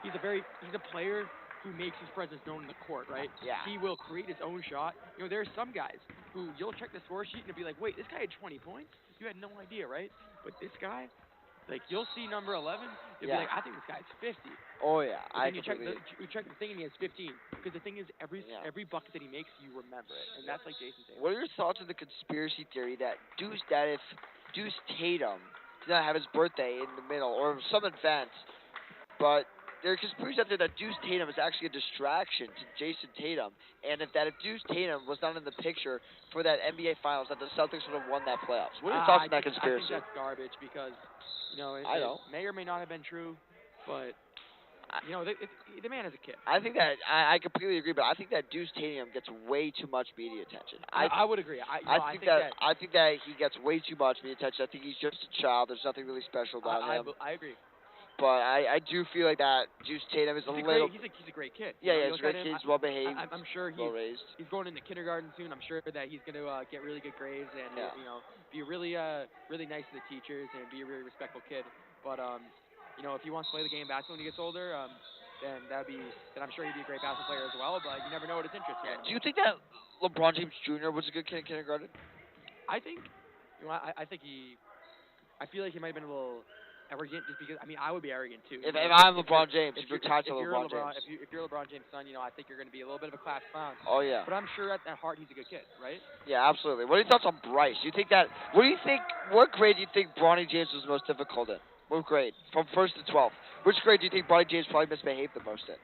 He's a player who makes his presence known in the court, right? Yeah. He will create his own shot. There are some guys who you'll check the score sheet and be like, wait, this guy had 20 points? You had no idea, right? But this guy, you'll see number 11, you'll be like, I think this guy's 50. Oh, yeah. You check the thing and he has 15. Because the thing is, every bucket that he makes, you remember it. And that's like Jason Tatum. What are your thoughts on the conspiracy theory that if Deuce Tatum did not have his birthday in the middle or some event, but there are conspiracies out there that Deuce Tatum is actually a distraction to Jason Tatum, and if Deuce Tatum was not in the picture for that NBA Finals, that the Celtics would have won that playoffs. What are your thoughts on that conspiracy? I think that's garbage because, it may or may not have been true, but You know, the man is a kid. I think that I completely agree, but I think that Deuce Tatum gets way too much media attention. I would agree. I think that he gets way too much media attention. I think he's just a child. There's nothing really special about him. I agree. But I do feel like that Deuce Tatum is he's a little. He's a great kid. Yeah, he's a great kid. He's well behaved. I'm sure well raised. He's going into kindergarten soon. I'm sure that he's going to get really good grades and you know be really really nice to the teachers and be a really respectful kid. But you know, if he wants to play the game of basketball when he gets older, then I'm sure he'd be a great basketball player as well. But you never know what his interests are. Do you think that LeBron James Jr. was a good kid in kindergarten? I think, you know, I think I feel like he might have been a little arrogant just because, I mean, I would be arrogant too. If I'm LeBron James, if you're tied to LeBron James. If you're LeBron James' son, you know, I think you're going to be a little bit of a class clown. Oh, yeah. But I'm sure at heart he's a good kid, right? Yeah, absolutely. What are your thoughts on Bryce? What grade do you think Bronny James was most difficult in? What grade? From 1st to 12th. Which grade do you think Bronny James probably misbehaved the most in?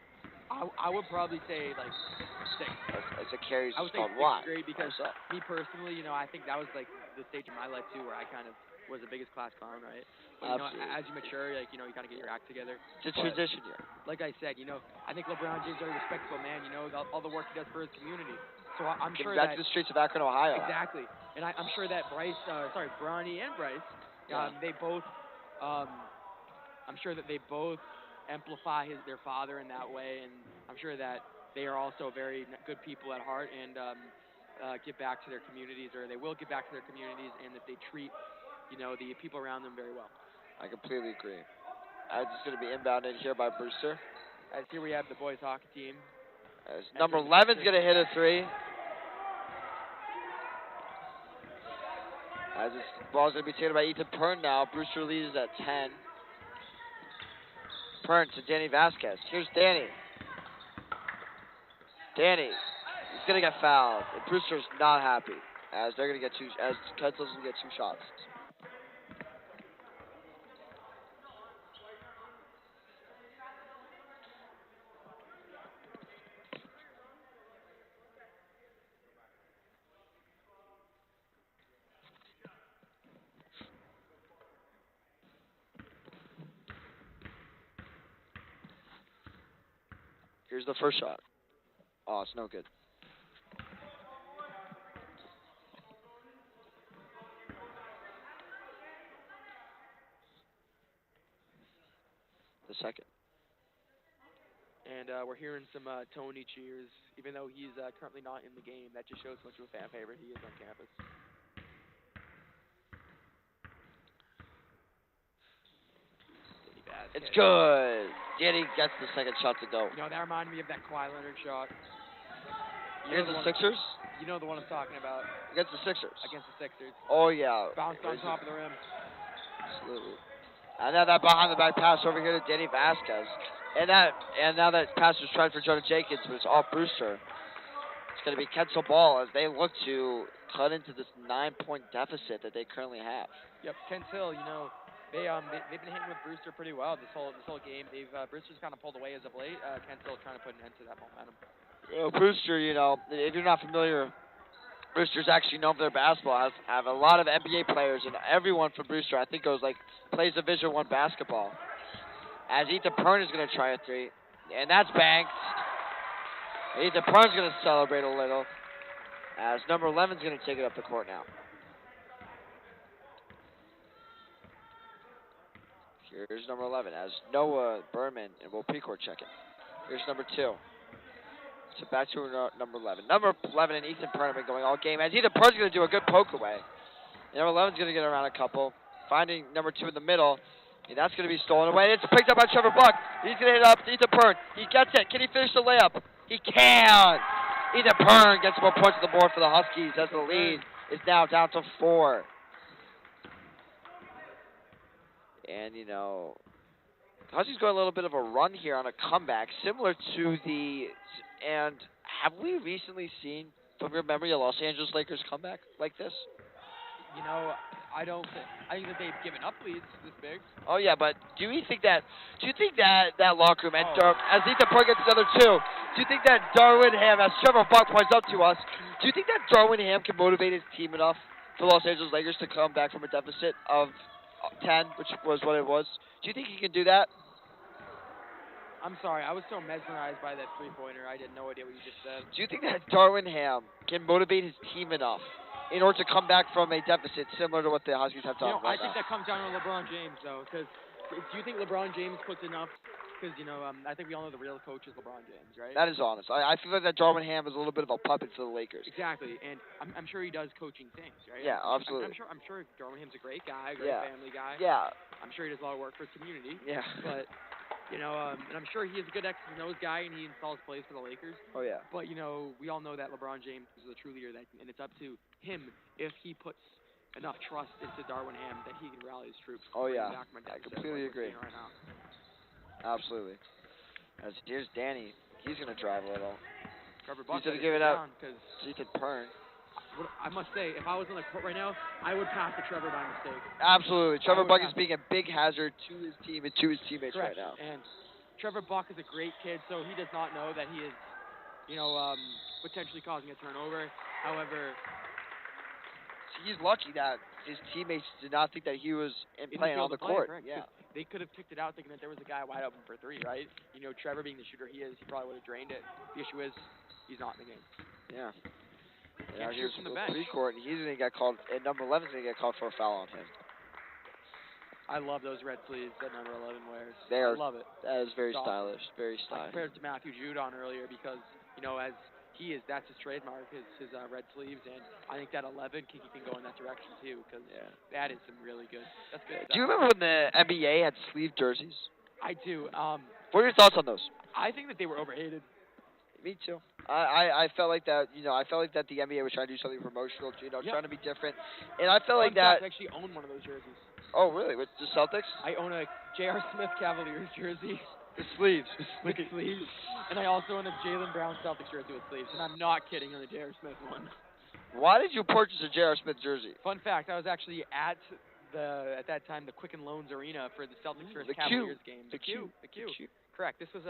I would probably say, like, 6th. As a carries I would say 6th grade because me personally, you know, I think that was, like, the stage of my life, too, where I kind of was the biggest class clown, right? But, you know, as you mature, like, you know, you kind of get your act together. It's a transition year. Like I said, you know, I think LeBron James is a respectable man, you know, all the work he does for his community. So I'm sure back to the streets of Akron, Ohio. Exactly. And I'm sure that Bronny and Bryce, they both, I'm sure that they both amplify their father in that way, and I'm sure that they are also very good people at heart and give back to their communities, or they will give back to their communities, and that they treat, you know, the people around them very well. I completely agree. It's going to be inbounded here by Brewster. As here we have the boys hockey team. As number 11's going to hit a three. As this ball's going to be taken by Ethan Pern now. Brewster leads at 10. Pern to Danny Vasquez. Here's Danny. Danny. He's going to get fouled. And Brewster's not happy. As they're going to get as Ketzel's going to get 2 shots. Here's the first shot. Oh, it's no good. The second. And we're hearing some Tony cheers, even though he's currently not in the game. That just shows how much of a fan favorite he is on campus. It's good. Danny gets the second shot to go. You know, that reminded me of that Kawhi Leonard shot. Against the Sixers? You know the one I'm talking about. Against the Sixers. Against the Sixers. Oh, yeah. Bounced on top of the rim. Absolutely. And now that behind-the-back pass over here to Danny Vasquez. And now that pass was tried for Jonah Jenkins, but it's off Brewster. It's going to be Ketzel ball as they look to cut into this 9-point deficit that they currently have. Yep, Kent Hill, you know, they've been hitting with Brewster pretty well this whole game. Brewster's kind of pulled away as of late. Kent Hill trying to put an end to that momentum. Brewster, you know, if you're not familiar, Brewster's actually known for their basketball. Have a lot of NBA players, and everyone from Brewster, I think, plays Division I basketball. As Ethan Pern is going to try a three, and that's banked. Ethan Pern's going to celebrate a little, as number 11's going to take it up the court now. Here's number 11, as Noah Berman and Will Precourt check it. Here's number 2. So back to number 11. Number 11 and Ethan Pern have been going all game, as Ethan Pern's going to do a good poke away. And number 11's going to get around a couple, finding number 2 in the middle. And that's going to be stolen away. It's picked up by Trevor Buck. He's going to hit it up to Ethan Pern. He gets it. Can he finish the layup? He can! Ethan Pern gets more points on the board for the Huskies as the lead is now down to 4. And, you know, Huskies going a little bit of a run here on a comeback, similar to and have we recently seen, from your memory, a Los Angeles Lakers comeback like this? You know, I think that they've given up leads this big. Oh, yeah, but do you think that locker room, and as Ethan Pern gets another 2, do you think that Darwin Ham, as Trevor Buck points out to us, do you think that Darwin Ham can motivate his team enough for Los Angeles Lakers to come back from a deficit of 10, which was what it was? Do you think he can do that? I'm sorry. I was so mesmerized by that three-pointer. I had no idea what you just said. Do you think that Darwin Ham can motivate his team enough in order to come back from a deficit similar to what the Huskies have done I right think now? that comes down to LeBron James, though, because do you think LeBron James puts enough? Because I think we all know the real coach is LeBron James, right? That is honest. I feel like that Darwin Ham is a little bit of a puppet for the Lakers. Exactly, and I'm sure he does coaching things, right? Yeah, absolutely. I'm sure Darwin Ham's a great guy, great Yeah. family guy. Yeah. I'm sure he does a lot of work for his community. Yeah. But and I'm sure he is a good X's and O's guy, and he installs plays for the Lakers. Oh yeah. But we all know that LeBron James is a true leader, and it's up to him if he puts enough trust into Darwin Ham that he can rally his troops. Oh yeah. Back from a I deficit completely like we're agree. seeing right now. Absolutely. As here's Danny. He's gonna drive a little. Trevor Buck He's gonna give it out. Because Ethan Pern. I must say, if I was on the court right now, I would pass to Trevor by mistake. Absolutely. Trevor would Buck is pass. being a big hazard to his team and to his teammates Correct. right now. And Trevor Buck is a great kid, so he does not know that he is, potentially causing a turnover. However, he's lucky that his teammates did not think that he was playing on the court. Correct, yeah. They could have kicked it out thinking that there was a guy wide open for three, right? Trevor being the shooter he is, he probably would have drained it. The issue is, he's not in the game. Yeah. Can't shoot from the bench. Pre-court, and he's going to get called, and number 11 is going to get called for a foul on him. I love those red sleeves that number 11 wears. I I love it. That is very It's awesome. stylish. Very I stylish. compared it to Matthew Judon earlier because, as he is, that's his trademark, his red sleeves, and I think that 11 can go in that direction too, because that is some really good. That's good stuff. Do you remember when the NBA had sleeve jerseys? I do. What are your thoughts on those? I think that they were overhated. Me too. I felt like that. I felt like that the NBA was trying to do something promotional. Trying to be different, and I felt like that. I actually own one of those jerseys. Oh, really? With the Celtics? I own a J.R. Smith Cavaliers jersey. The sleeves. With sleeves. And I also own a Jaylen Brown Celtics jersey with sleeves. And I'm not kidding on the J.R. Smith one. Why did you purchase a J.R. Smith jersey? Fun fact, I was actually at that time, the Quicken Loans Arena for the Celtics versus Cavaliers game. The Q. Correct. This was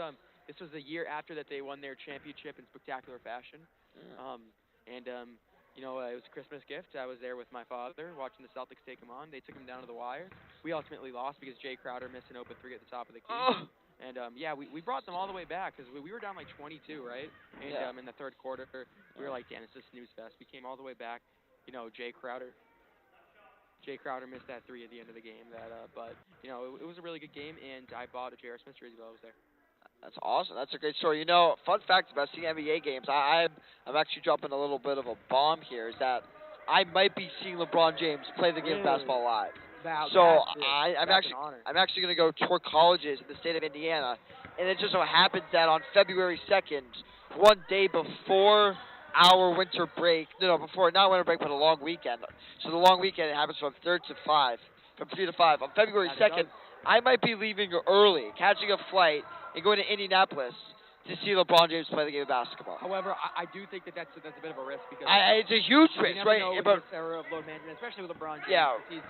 the year after that they won their championship in spectacular fashion. Yeah. It was a Christmas gift. I was there with my father watching the Celtics take them on. They took them down to the wire. We ultimately lost because Jay Crowder missed an open three at the top of the key. Oh. And, we brought them all the way back because we were down like 22, right? And in the third quarter, we were like, damn, it's a snooze fest. We came all the way back. Jay Crowder missed that three at the end of the game. But it was a really good game, and I bought a J.R. Smith jersey while I was there. That's awesome. That's a great story. Fun fact about seeing NBA games, I'm actually dropping a little bit of a bomb here, is that I might be seeing LeBron James play the game of basketball live. I'm actually going to go tour colleges in the state of Indiana, and it just so happens that on February 2nd, one day before our winter break, before, not winter break, but a long weekend. So the long weekend happens from 3 to 5. On February 2nd, I might be leaving early, catching a flight, and going to Indianapolis to see LeBron James play the game of basketball. However, I do think that's a bit of a risk because it's a huge risk, right? Know but this era of load management, especially with LeBron James. Yeah. He's,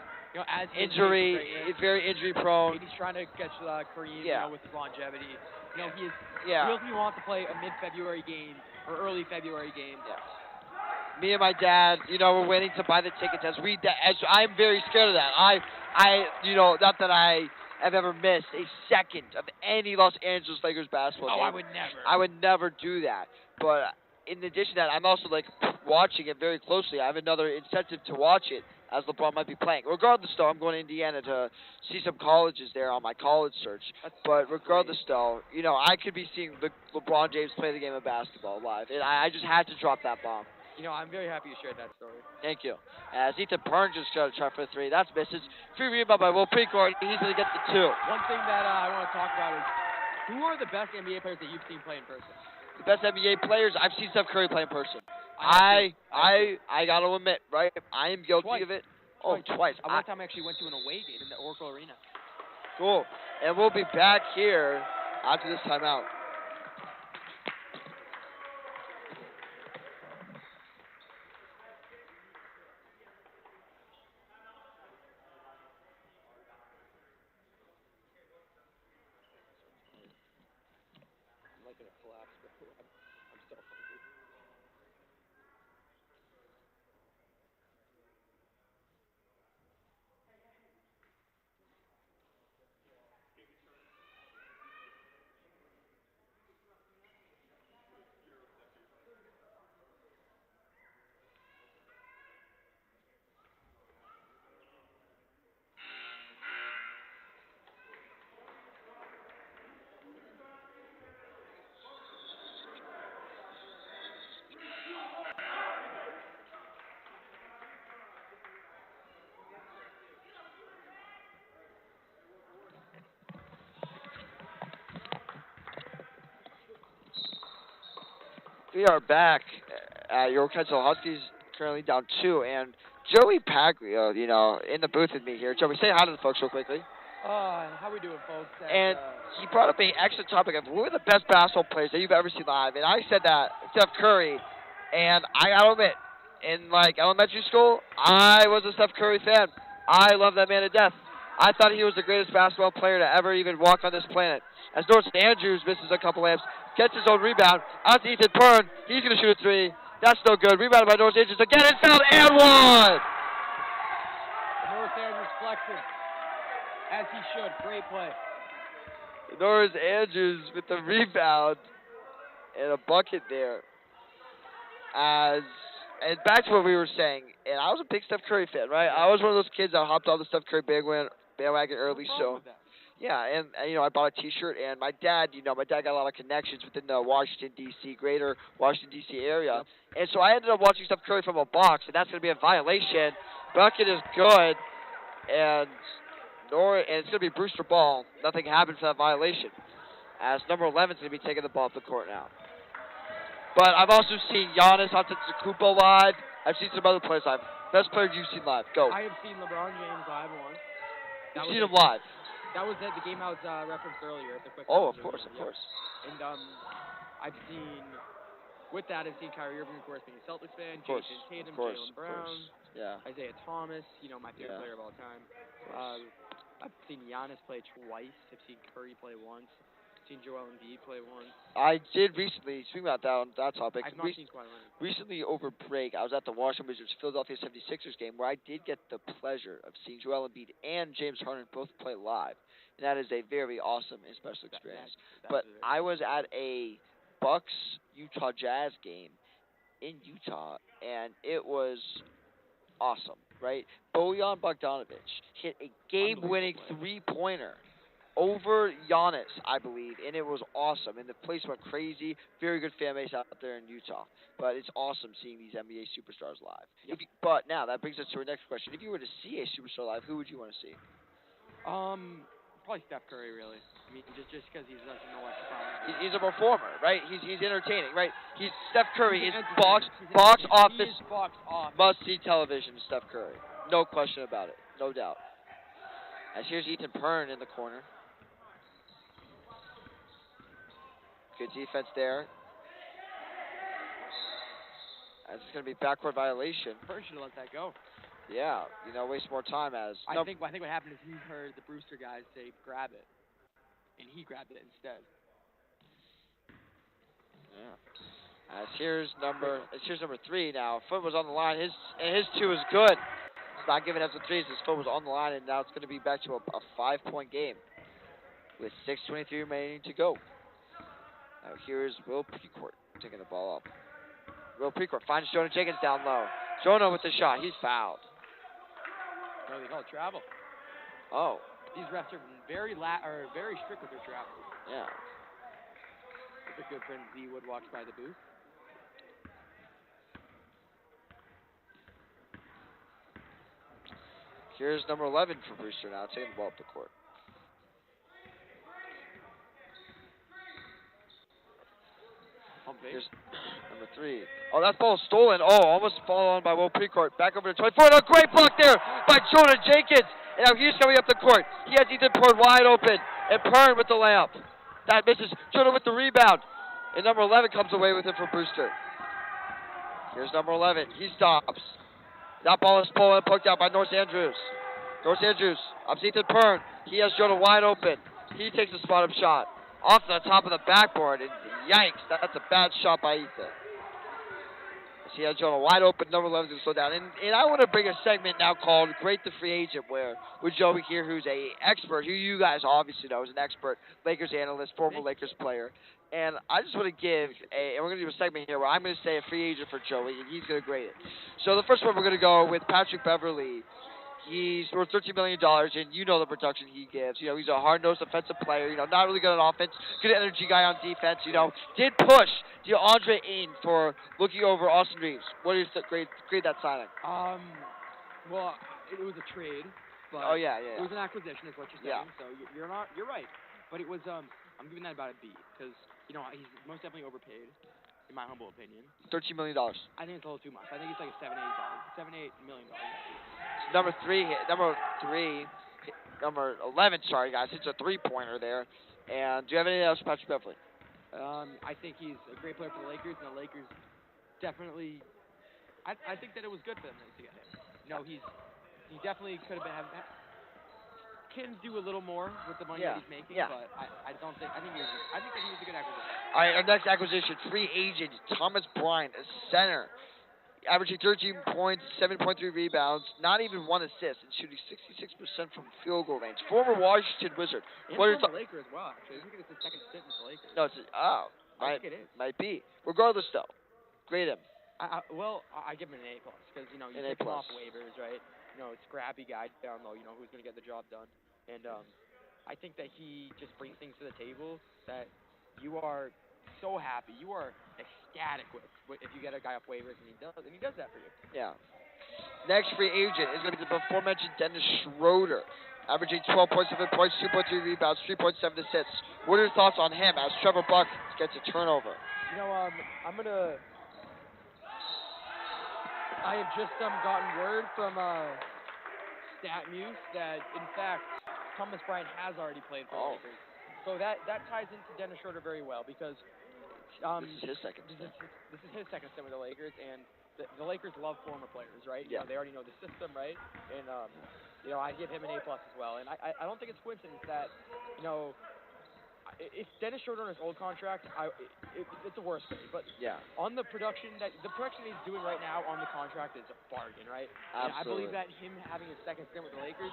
as injury, very injury prone. He's trying to catch Kareem, with his longevity. He is. Will he want to play a mid-February game or early February game? Yeah. Me and my dad, we're waiting to buy the tickets. As I'm very scared of that. Not that I have ever missed a second of any Los Angeles Lakers basketball game. I would never. I would never do that. But in addition to that, I'm also watching it very closely. I have another incentive to watch it as LeBron might be playing. Regardless, though, I'm going to Indiana to see some colleges there on my college search. But regardless, though, I could be seeing LeBron James play the game of basketball live. And I just had to drop that bomb. I'm very happy you shared that story. Thank you. As Ethan Pern just got a try for 3. That's misses. Free rebound by Will Precourt. He's going to get the 2. One thing that I want to talk about is who are the best NBA players that you've seen play in person? The best NBA players? I've seen Steph Curry play in person. I got to admit, right? I am guilty of it. Twice. One time I actually went to an away game in the Oracle Arena. Cool. And we'll be back here after this timeout. We are back at your Kentucky Huskies, currently down 2, and Joey Paglio, in the booth with me here. Joey, say hi to the folks real quickly. How we doing, folks? And he brought up an excellent topic of who are the best basketball players that you've ever seen live, and I said that Steph Curry, and I gotta admit, in elementary school, I was a Steph Curry fan. I love that man to death. I thought he was the greatest basketball player to ever even walk on this planet. As Norris Andrews misses a couple layups, gets his own rebound, out to Ethan Pern, he's gonna shoot a 3. That's no good. Rebounded by Norris Andrews again, and fouled and one. Norris Andrews flexing, as he should. Great play. Norris Andrews with the rebound and a bucket there. And back to what we were saying, and I was a big Steph Curry fan, right? I was one of those kids that hopped on the Steph Curry bandwagon early, so yeah, and I bought a T-shirt, and my dad got a lot of connections within the Washington D.C. greater Washington D.C. area, and so I ended up watching Steph Curry from a box, and that's going to be a violation. Bucket is good, and it's going to be Brewster ball. Nothing happened for that violation, as number 11 is going to be taking the ball off the court now. But I've also seen Giannis Antetokounmpo live. I've seen some other players live. Best player you've seen live? Go. I have seen LeBron James live once. You've seen him live? That was at the game I was referenced earlier. The quick of course. And I've seen, with that, I've seen Kyrie Irving, of course, being a Celtics fan, Jason Tatum, Jaylen Brown, Isaiah Thomas, my favorite player of all time. I've seen Giannis play twice. I've seen Curry play once. I've seen Joel Embiid play once. I did recently, speaking about that topic, I've not seen Kawhi Leonard. Recently over break, I was at the Washington Wizards Philadelphia 76ers game where I did get the pleasure of seeing Joel Embiid and James Harden both play live. And that is a very awesome and special experience. But I was at a Bucks-Utah Jazz game in Utah, and it was awesome, right? Bojan Bogdanovic hit a game-winning three-pointer over Giannis, I believe, and it was awesome. And the place went crazy. Very good fan base out there in Utah. But it's awesome seeing these NBA superstars live. Yep. But now, that brings us to our next question. If you were to see a superstar live, who would you want to see? Probably Steph Curry, really. I mean, just because he's such an electrifying. He's a performer, right? He's entertaining, right? Steph Curry is box office must-see television. Steph Curry, no question about it, no doubt. As here's Ethan Pern in the corner. Good defense there. As it's going to be backcourt violation. Pern should have let that go. Yeah, waste more time as. I think what happened is he heard the Brewster guys say grab it, and he grabbed it instead. Yeah. As here's number 3 now. Foot was on the line. His 2 is good. He's not giving up the threes. His foot was on the line, and now it's going to be back to a 5-point game with 6:23 remaining to go. Now here's Will Precourt taking the ball up. Will Precourt finds Jonah Jenkins down low. Jonah with the shot. He's fouled. No, they call it travel. Oh. These refs are very strict with their travel. Yeah. It's a good friend Z Wood walks by the booth. Here's number 11 for Brewster now, taking the ball up the court. Here's number 3. Oh, that ball stolen. Oh, almost fallen on by Will Precourt. Back over to 24. And a great block there by Jonah Jenkins. And now he's coming up the court. He has Ethan Pern wide open. And Pern with the layup. That misses. Jonah with the rebound. And number 11 comes away with it for Brewster. Here's number 11. He stops. That ball is pulled and poked out by Norris Andrews. Norris Andrews up to Ethan Pern. He has Jonah wide open. He takes a spot-up shot. Off the top of the backboard, and yikes, that's a bad shot by Ethan. He has Jonah wide open, number 11 to slow down. And I want to bring a segment now called Great the Free Agent, where with Joey here, who's a expert, who you guys obviously know is an expert, Lakers analyst, former Lakers player. And I just want to and we're going to do a segment here where I'm going to say a free agent for Joey, and he's going to grade it. So the first one we're going to go with Patrick Beverley. He's worth $13 million, and you know the production he gives. He's a hard-nosed offensive player. Not really good on offense, good energy guy on defense. Did push DeAndre Ayton for looking over Austin Reeves. What do you grade that signing? Well, it was a trade, but it was an acquisition, is what you're saying. So you're right. But it was I'm giving that about a B because he's most definitely overpaid. in my humble opinion. $13 million. I think it's a little too much. I think it's like a $7, $8 million. Number 11. Sorry, guys, it's a 3-pointer there. And do you have anything else, Patrick Beverly? I think he's a great player for the Lakers, and the Lakers definitely. I think that it was good for them to get him. He definitely could have been. Can do a little more with the money that he's making, but I think that he was a good acquisition. All right, our next acquisition, free agent Thomas Bryant, a center, averaging 13 points, 7.3 rebounds, not even 1 assist, and shooting 66% from field goal range. Former Washington Wizard. And from the Lakers as well, actually. I think it's his second stint with the Lakers. No, I think it is. Might be. Regardless, though, grade him. I give him an A+, because, you pick him off waivers, right? Scrappy guy down low, who's going to get the job done. And I think that he just brings things to the table that you are so happy. You are ecstatic with if you get a guy off waivers, and he does that for you. Yeah. Next free agent is going to be the before-mentioned Dennis Schroeder, averaging 12.7 points, 2.3 rebounds, 3.7 assists. What are your thoughts on him as Trevor Buck gets a turnover? I have just gotten word from StatMuse that, in fact, Thomas Bryant has already played for the Lakers. So that ties into Dennis Schroeder very well, because this is his second stint. This is his second stint with the Lakers, and the Lakers love former players, right? Yeah. They already know the system, right? And I give him an A+ as well. And I don't think it's coincidence that if Dennis Schroeder on his old contract, it's a worse grade. But on the production that he's doing right now on the contract is a bargain, right? Absolutely. And I believe that him having his second stint with the Lakers,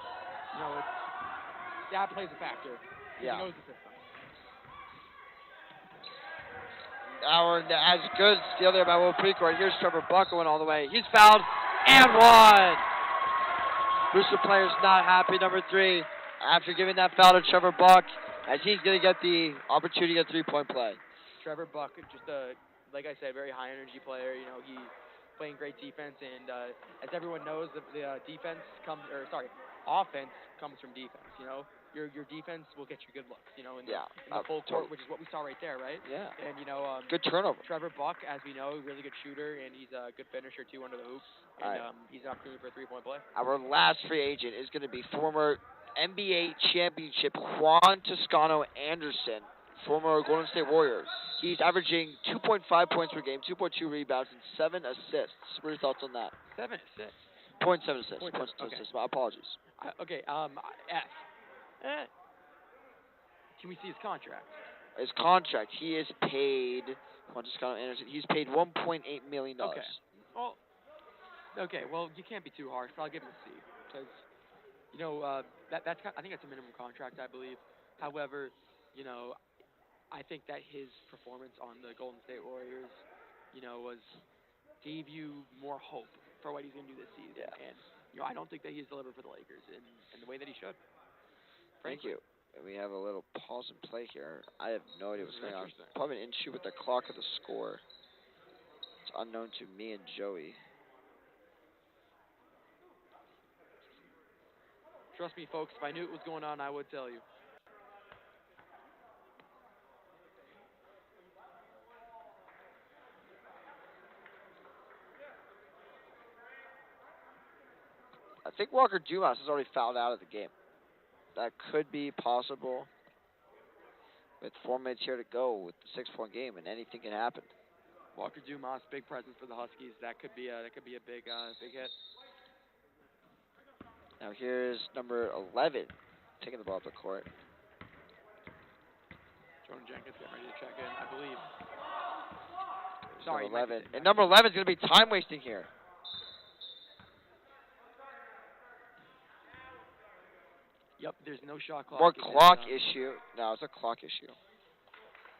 that plays a factor. He knows the system. As good steal there by Will Precourt. Here's Trevor Buck going all the way. He's fouled and one. Brewster player's not happy. Number 3, after giving that foul to Trevor Buck, as he's going to get the opportunity to get 3-point play. Trevor Buck, just like I said, very high energy player. He's playing great defense, and as everyone knows, the offense comes from defense. Your defense will get you good looks. In the full court, which is what we saw right there, right? Yeah. And good turnover. Trevor Buck, as we know, really good shooter, and he's a good finisher too under the hoop. And he's an opportunity for a 3-point play. Our last free agent is going to be former NBA championship Juan Toscano Anderson, former Golden State Warriors. He's averaging 2.5 points per game, 2.2 rebounds, and 7 assists. What are your thoughts on that? 7 assists. 0.7 assists. 0.7 assists. My apologies. F. Can we see his contract? His contract, he is paid. Juan Toscano Anderson. He's paid $1.8 million. Okay. Well, you can't be too harsh, but I'll give him a C, because I think that's a minimum contract, I believe. However, I think that his performance on the Golden State Warriors, gave you more hope for what he's going to do this season. Yeah. And I don't think that he's delivered for the Lakers in the way that he should. Thank you. We have a little pause and play here. I have no idea what's going on. Probably an issue with the clock of the score. It's unknown to me and Joey. Trust me, folks, if I knew what was going on, I would tell you. I think Walker Dumas has already fouled out of the game. That could be possible. With 4 minutes here to go with the 6-point game, and anything can happen. Walker Dumas, big presence for the Huskies. That could be a big hit. Now here's number 11 taking the ball up the court. Jordan Jenkins getting ready to check in, I believe. Sorry, 11. And number 11 is going to be time wasting here. Yep, there's no shot clock. More clock issue. No, it's a clock issue.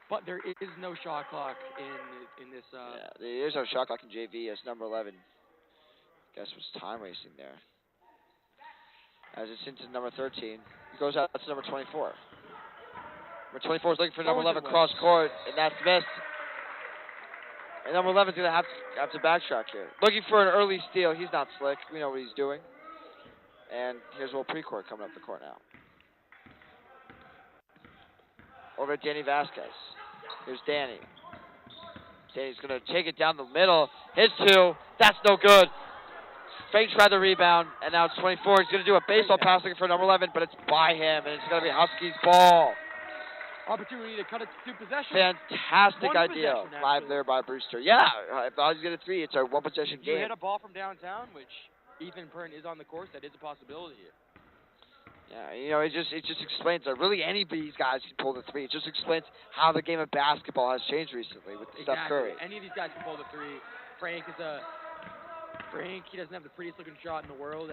But there is no shot clock in this. Yeah, there is no shot clock in JV as number 11. Guess was time wasting there. As it's into number 13. He goes out to number 24. Number 24 is looking for number 11 cross court, and that's missed. And number 11 is going to have to backtrack here. Looking for an early steal. He's not slick. We know what he's doing. And here's Will Precourt coming up the court now. Over to Danny Vasquez. Here's Danny. He's going to take it down the middle. His 2. That's no good. Frank tried the rebound, and now it's 24. He's going to do a baseball pass looking for number 11, but it's by him, and it's going to be Huskies ball. Opportunity to cut it to possession. Fantastic idea. Live there by Brewster. Yeah, if the Huskies get a 3, it's a one-possession game. You hit a ball from downtown, which Ethan Pern is on the course. That is a possibility here. Yeah, it just explains that really any of these guys can pull the 3. It just explains how the game of basketball has changed recently with Steph Curry. Any of these guys can pull the 3. Frank, he doesn't have the prettiest looking shot in the world,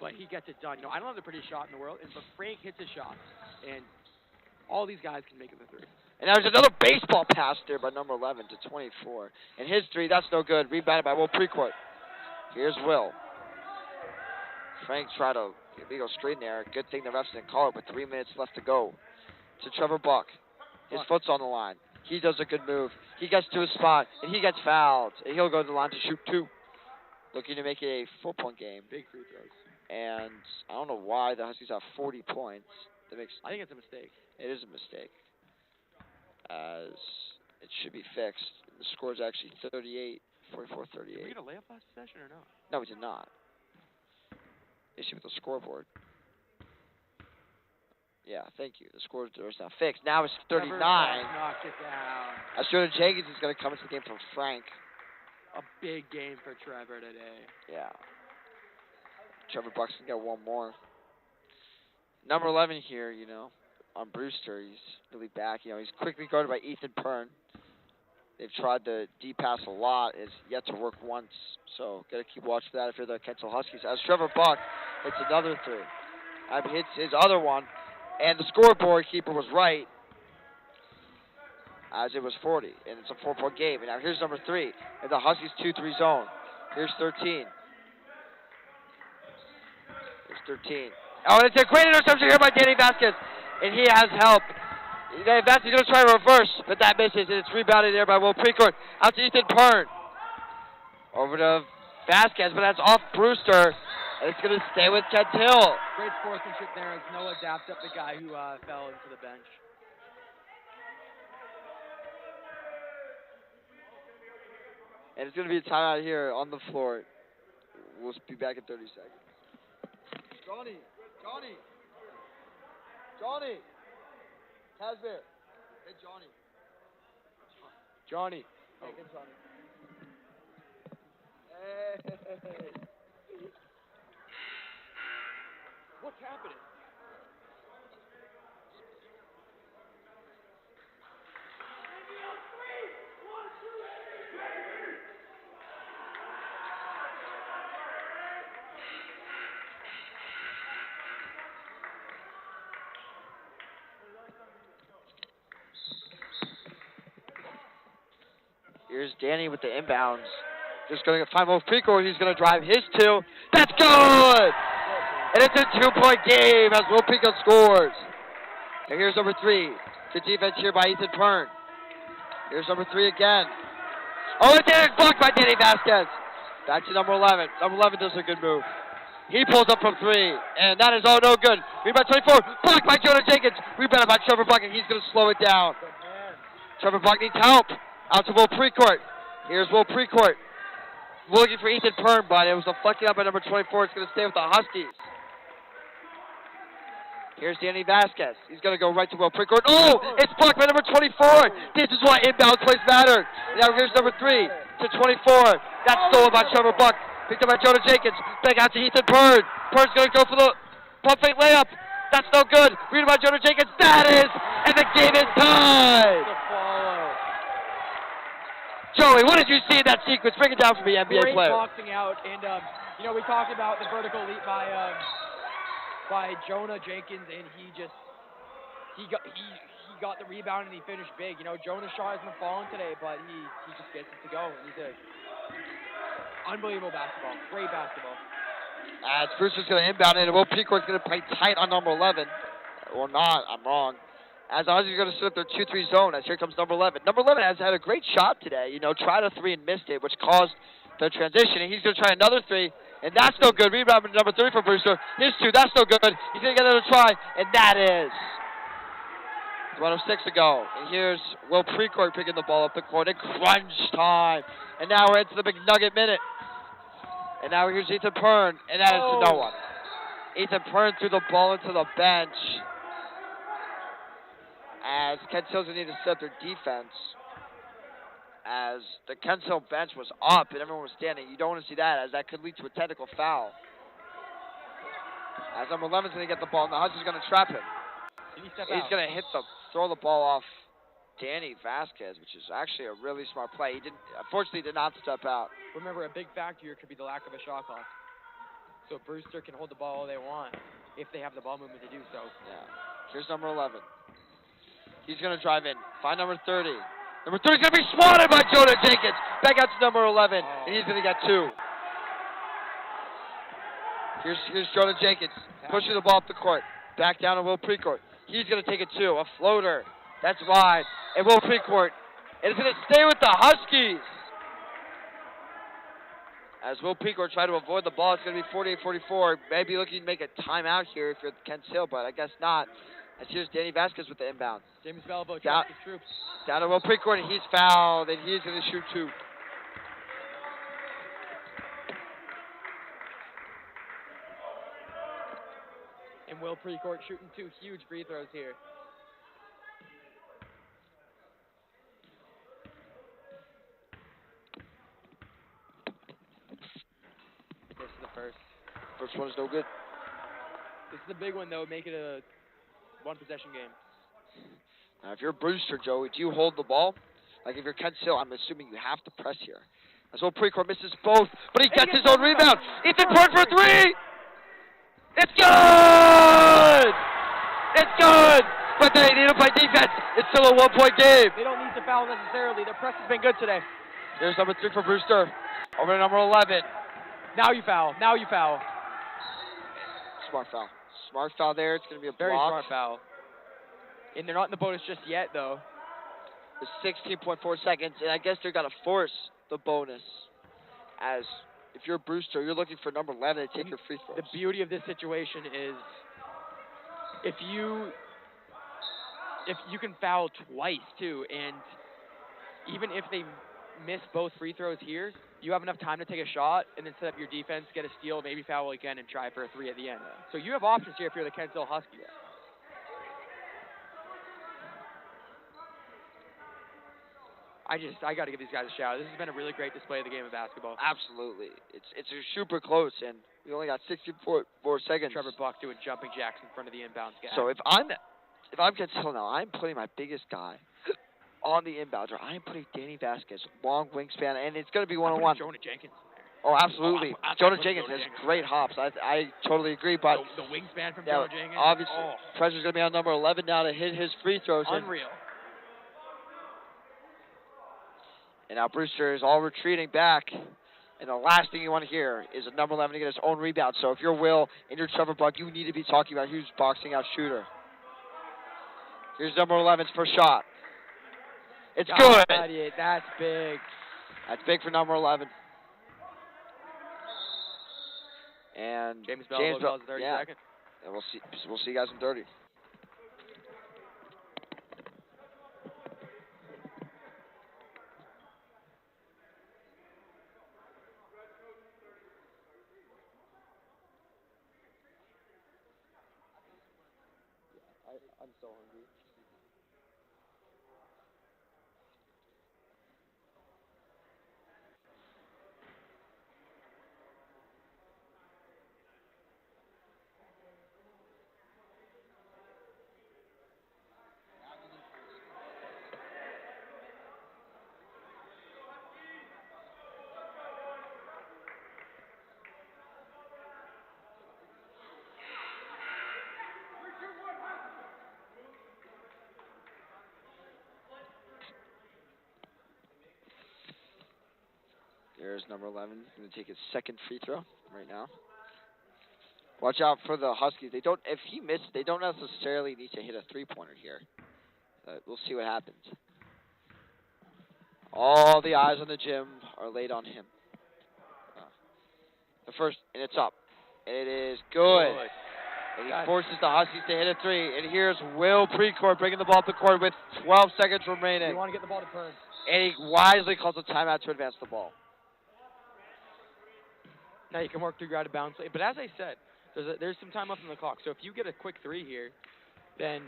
but he gets it done. I don't have the prettiest shot in the world, but Frank hits a shot, and all these guys can make it the 3. And there's another baseball pass there by number 11 to 24. And his 3, that's no good. Rebounded by Will Precourt. Here's Will. Frank tried to illegal screen there. Good thing the refs didn't call it with 3 minutes left to go. To Trevor Buck. His foot's on the line. He does a good move. He gets to his spot, and he gets fouled. And he'll go to the line to shoot 2. Looking to make it a 4-point game. Big free throws. And I don't know why the Huskies have 40 points. I think it's a mistake. It is a mistake. As it should be fixed. The score is actually 38, 44, 38. Did we get a layup last possession or not? No, we did not. Issue with the scoreboard. Yeah, thank you. The score is now fixed. Now it's 39. Knocked it down. As Jordan Jenkins is going to come into the game from Frank. A big game for Trevor today. Yeah. Trevor Bucks can get 1 more. Number 11 here, on Brewster. He's really back. He's quickly guarded by Ethan Pern. They've tried the deep pass a lot. It's yet to work once. So, got to keep watching for that if you're the Kentucky Huskies. As Trevor Buck hits another 3. Hits his other one. And the scoreboard keeper was right. As it was 40. And it's a 4-point game. And now here's number 3. In the Huskies 2-3 zone. Here's 13. Here's 13. Oh, and it's a great interception here by Danny Vasquez. And he has help. Vasquez is going to try to reverse, but that misses. And it's rebounded there by Will Precourt. Out to Ethan Pern. Over to Vasquez, but that's off Brewster. And it's going to stay with Kent Hill. Great sportsmanship there as Noah dapped up the guy who fell into the bench. And it's going to be a timeout here on the floor. We'll be back in 30 seconds. Johnny. Casper. Hey, Johnny. Johnny. Hey, good Johnny. Hey. What's happening? Here's Danny with the inbounds. Just going to find Will Precourt. He's going to drive his 2. That's good! And it's a 2-point game as Will Precourt scores. And here's number 3. Good defense here by Ethan Pern. Here's number 3 again. Oh, it's blocked by Danny Vasquez. Back to number 11. Number 11 does a good move. He pulls up from 3, and that is all no good. Rebound 24, blocked by Jordan Jenkins. Rebound by Trevor Buck, and he's going to slow it down. Trevor Buck needs help. Out to Will Precourt. Here's Will Precourt. Looking for Ethan Pern, but it was deflected up by number 24. It's going to stay with the Huskies. Here's Danny Vasquez. He's going to go right to Will Precourt. Oh, it's blocked by number 24. This is why inbound plays matter. Now here's number 3 to 24. That's stolen by Trevor Buck. Picked up by Jonah Jenkins. Back out to Ethan Pern. Pern's going to go for the pump fake layup. That's no good. Read about Jonah Jenkins. That is, and the game is tied. Joey, what did you see in that sequence? Bring it down for me, NBA player. Great boxing out, and we talked about the vertical leap by Jonah Jenkins, and he got the rebound and he finished big. Jonah's shot hasn't fallen today, but he just gets it to go. And he's unbelievable basketball, great basketball. Brewster's going to inbound it, and Will Precourt's going to play tight on number 11, or not. I'm wrong. As Ozzy's going to set up their 2-3 zone as here comes number 11. Number 11 has had a great shot today. Tried a 3 and missed it, which caused the transition. And he's going to try another 3, and that's no good. Rebound number 3 for Brewster. His 2, that's no good. He's going to get another try, and that is. 1:06 to go. And here's Will Precourt picking the ball up the court in crunch time. And now we're into the McNugget minute. And now here's Ethan Pern, and that is to no one. Ethan Pern threw the ball into the bench as Kent Hill's going to need to set their defense. As the Kent Hill bench was up and everyone was standing. You don't want to see that, as that could lead to a technical foul. As number 11 is going to get the ball, and the Huskies going to trap him. He's going to throw the ball off Danny Vasquez, which is actually a really smart play. He unfortunately did not step out. Remember, a big factor here could be the lack of a shot clock. So Brewster can hold the ball all they want if they have the ball movement to do so. Yeah. Here's number 11. He's going to drive in. Find number 30. Number 30 is going to be swatted by Jonah Jenkins. Back out to number 11, and he's going to get 2. Here's Jonah Jenkins pushing the ball up the court. Back down to Will Precourt. He's going to take it 2. A floater. That's wide. And Will Precourt. And it's going to stay with the Huskies. As Will Precourt tried to avoid the ball, it's going to be 48-44. Maybe looking to make a timeout here if you're Kent Hill, but I guess not. As here's Danny Vasquez with the inbound. James Valvo down his troops. Down to Will Precourt, and he's fouled, and he's going to shoot 2. And Will Precourt shooting 2 huge free throws here. This is the first. First one is no good. This is the big one, though. Make it a one-possession game. Now, if you're Brewster, Joey, do you hold the ball? Like, if you're Kent Hill, I'm assuming you have to press here. As Will Precourt misses both, but he gets his own rebound. Ethan Pern for 3! It's good! It's good! But they need to play defense. It's still a 1-point game. They don't need to foul necessarily. Their press has been good today. Here's number 3 for Brewster. Over to number 11. Now you foul. Now you foul. Smart foul. Smart foul there. It's going to be a block. Very smart foul. And they're not in the bonus just yet, though. There's 16.4 seconds, and I guess they're going to force the bonus. As if you're Brewster, you're looking for number 11 to take your free throws. The beauty of this situation is if you can foul twice, too, and even if they miss both free throws here, you have enough time to take a shot and then set up your defense, get a steal, maybe foul again, and try for a 3 at the end. So you have options here if you're the Kent Hill Huskies. I got to give these guys a shout. This has been a really great display of the game of basketball. Absolutely. It's super close, and we only got 64 seconds. Trevor Buck doing jumping jacks in front of the inbounds guy. So if I'm Kent Hill now, I'm putting my biggest guy on the inbounder. I'm putting Danny Vasquez, long wingspan, and it's going to be one-on-one. Jonah Jenkins. Oh, absolutely. Jonah Jenkins has great hops. I totally agree, but the wingspan from Jonah Jenkins. Obviously, pressure's going to be on number 11 now to hit his free throws. Unreal. And now Brewster is all retreating back. And the last thing you want to hear is a number 11 to get his own rebound. So if you're Will and you're Trevor Buck, you need to be talking about who's boxing out shooter. Here's number 11's first shot. It's good. That's big. That's big for number 11. And James Bell, 30 seconds. And we'll see you guys in 30. I'm so hungry. There's number 11. Going to take his second free throw right now. Watch out for the Huskies. If he misses, they don't necessarily need to hit a three-pointer here. We'll see what happens. All the eyes on the gym are laid on him. The first, and it's up. And it is good. And he forces the Huskies to hit a three. And here's Will Precourt bringing the ball up the court with 12 seconds remaining. You want to get the ball to Pern. And he wisely calls a timeout to advance the ball. Now you can work through out of bounds. But as I said, there's some time left on the clock. So if you get a quick three here, then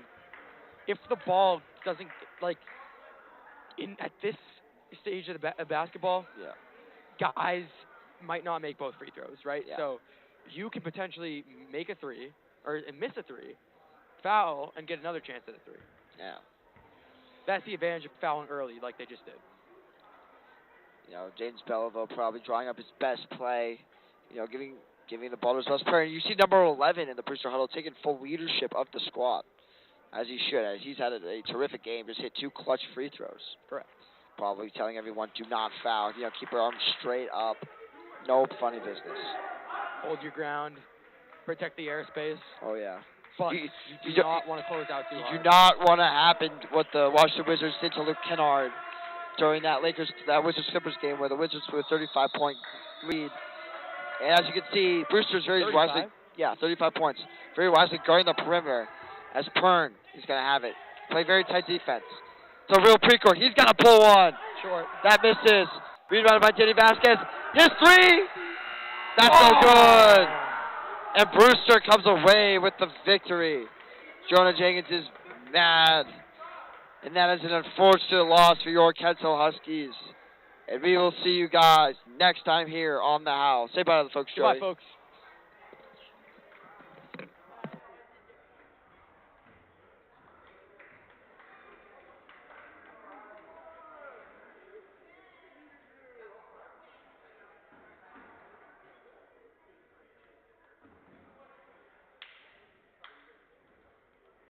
if the ball doesn't, like, at this stage of basketball, guys might not make both free throws, right? Yeah. So you can potentially make a three or miss a three, foul, and get another chance at a three. Yeah. That's the advantage of fouling early, like they just did. You know, James Belleville probably drawing up his best play. You know, giving the ball to his best player. And you see number 11 in the Brewster huddle taking full leadership of the squad, as he should. As he's had a terrific game, just hit 2 clutch free throws. Correct. Probably telling everyone, do not foul. You know, keep your arms straight up. No funny business. Hold your ground. Protect the airspace. Oh, yeah. But you do not want to close out too hard. You do not want to happen what the Washington Wizards did to Luke Kennard during that Wizards-Clippers game where the Wizards were a 35-point lead. And as you can see, Brewster's very 35? wisely, 35 points, very wisely guarding the perimeter as Pern is going to have it. Play very tight defense. So Will Precourt, he's going to pull one. Short. That misses. Rebounded by Danny Vasquez. His three! That's no good. And Brewster comes away with the victory. Jonah Jenkins is mad. And that is an unfortunate loss for your Kentucky Huskies. And we will see you guys next time here on The House. Say bye to the folks, Joey. Goodbye, folks.